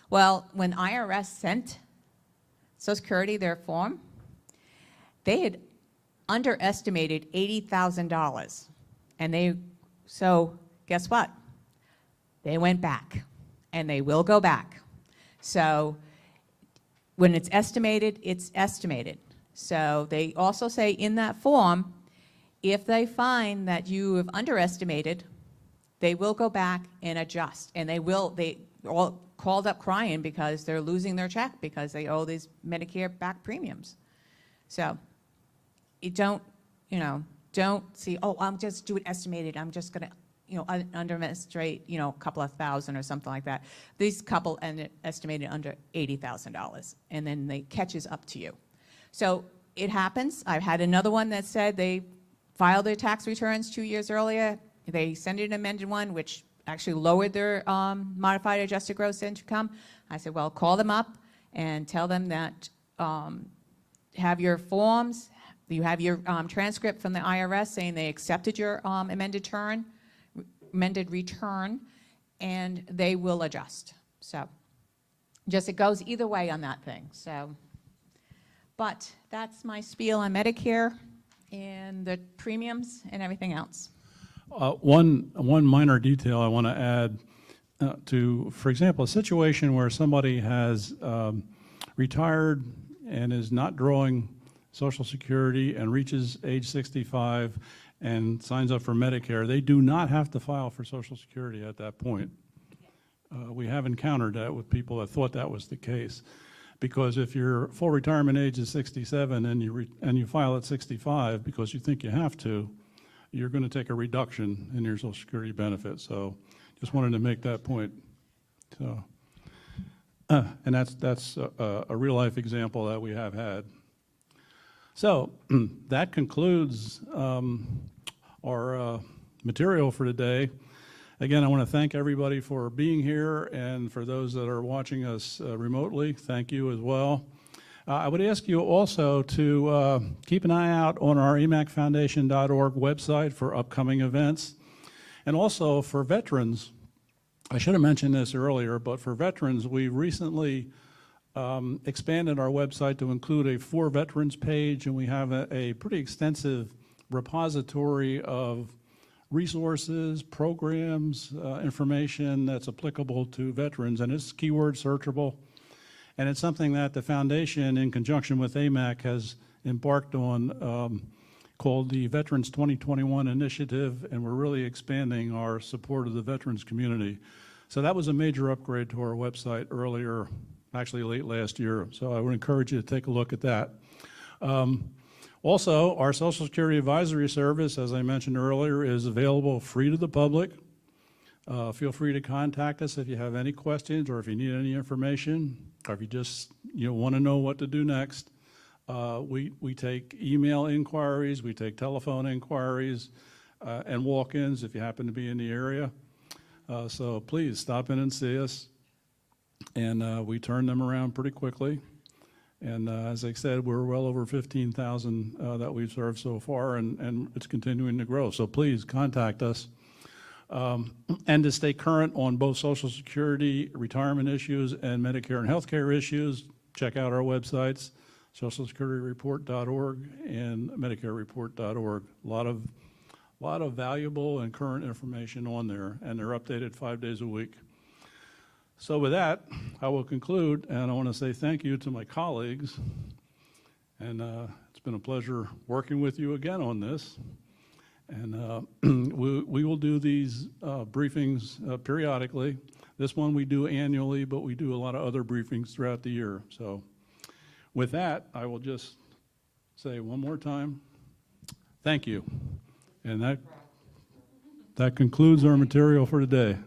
S6: Well, when IRS sent Social Security their form, they had underestimated $80,000. And so guess what? They went back, and they will go back. So when it's estimated, it's estimated. So they also say in that form, if they find that you have underestimated, they will go back and adjust. And they all called up crying because they're losing their check because they owe these Medicare back premiums. So you don't see, oh, I'm just doing estimated. I'm just going to underestimate, a couple of thousand or something like that. These couple estimated under $80,000, and then they catches up to you. So it happens. I've had another one that said they filed their tax returns 2 years earlier. They sent in an amended one, which actually lowered their modified adjusted gross income. I said, well, call them up and tell them that have your forms, you have your transcript from the IRS saying they accepted your amended return, and they will adjust. So it goes either way on that thing. So, but that's my spiel on Medicare and the premiums and everything else.
S1: One minor detail I want to add to, for example, a situation where somebody has retired and is not drawing Social Security and reaches age 65 and signs up for Medicare, they do not have to file for Social Security at that point. We have encountered that with people that thought that was the case. Because if your full retirement age is 67 and you file at 65 because you think you have to, you're going to take a reduction in your Social Security benefit. So just wanted to make that point. So, and that's a real life example that we have had. So that concludes our material for today. Again, I want to thank everybody for being here, and for those that are watching us remotely, thank you as well. I would ask you also to keep an eye out on our amacfoundation.org website for upcoming events. And also for veterans, I should have mentioned this earlier, but for veterans, we recently expanded our website to include a For Veterans page, and we have a pretty extensive repository of resources, programs, information that's applicable to veterans, and it's keyword searchable. And it's something that the foundation, in conjunction with AMAC, has embarked on, called the Veterans 2021 Initiative, and we're really expanding our support of the veterans community. So that was a major upgrade to our website earlier, actually late last year. So I would encourage you to take a look at that. Also, our Social Security Advisory Service, as I mentioned earlier, is available free to the public. Feel free to contact us if you have any questions, or if you need any information, or if you just want to know what to do next. We take email inquiries, we take telephone inquiries, and walk-ins if you happen to be in the area. So please stop in and see us, and we turn them around pretty quickly. And as I said, we're well over 15,000 that we've served so far, and it's continuing to grow. So please contact us. And to stay current on both Social Security, retirement issues, and Medicare and healthcare issues, check out our websites, socialsecurity.report.org and medicarereport.org. A lot of valuable and current information on there, and they're updated 5 days a week. So with that, I will conclude, and I want to say thank you to my colleagues, and it's been a pleasure working with you again on this. And we will do these briefings periodically. This one we do annually, but we do a lot of other briefings throughout the year. So with that, I will just say one more time, thank you. And that concludes our material for today.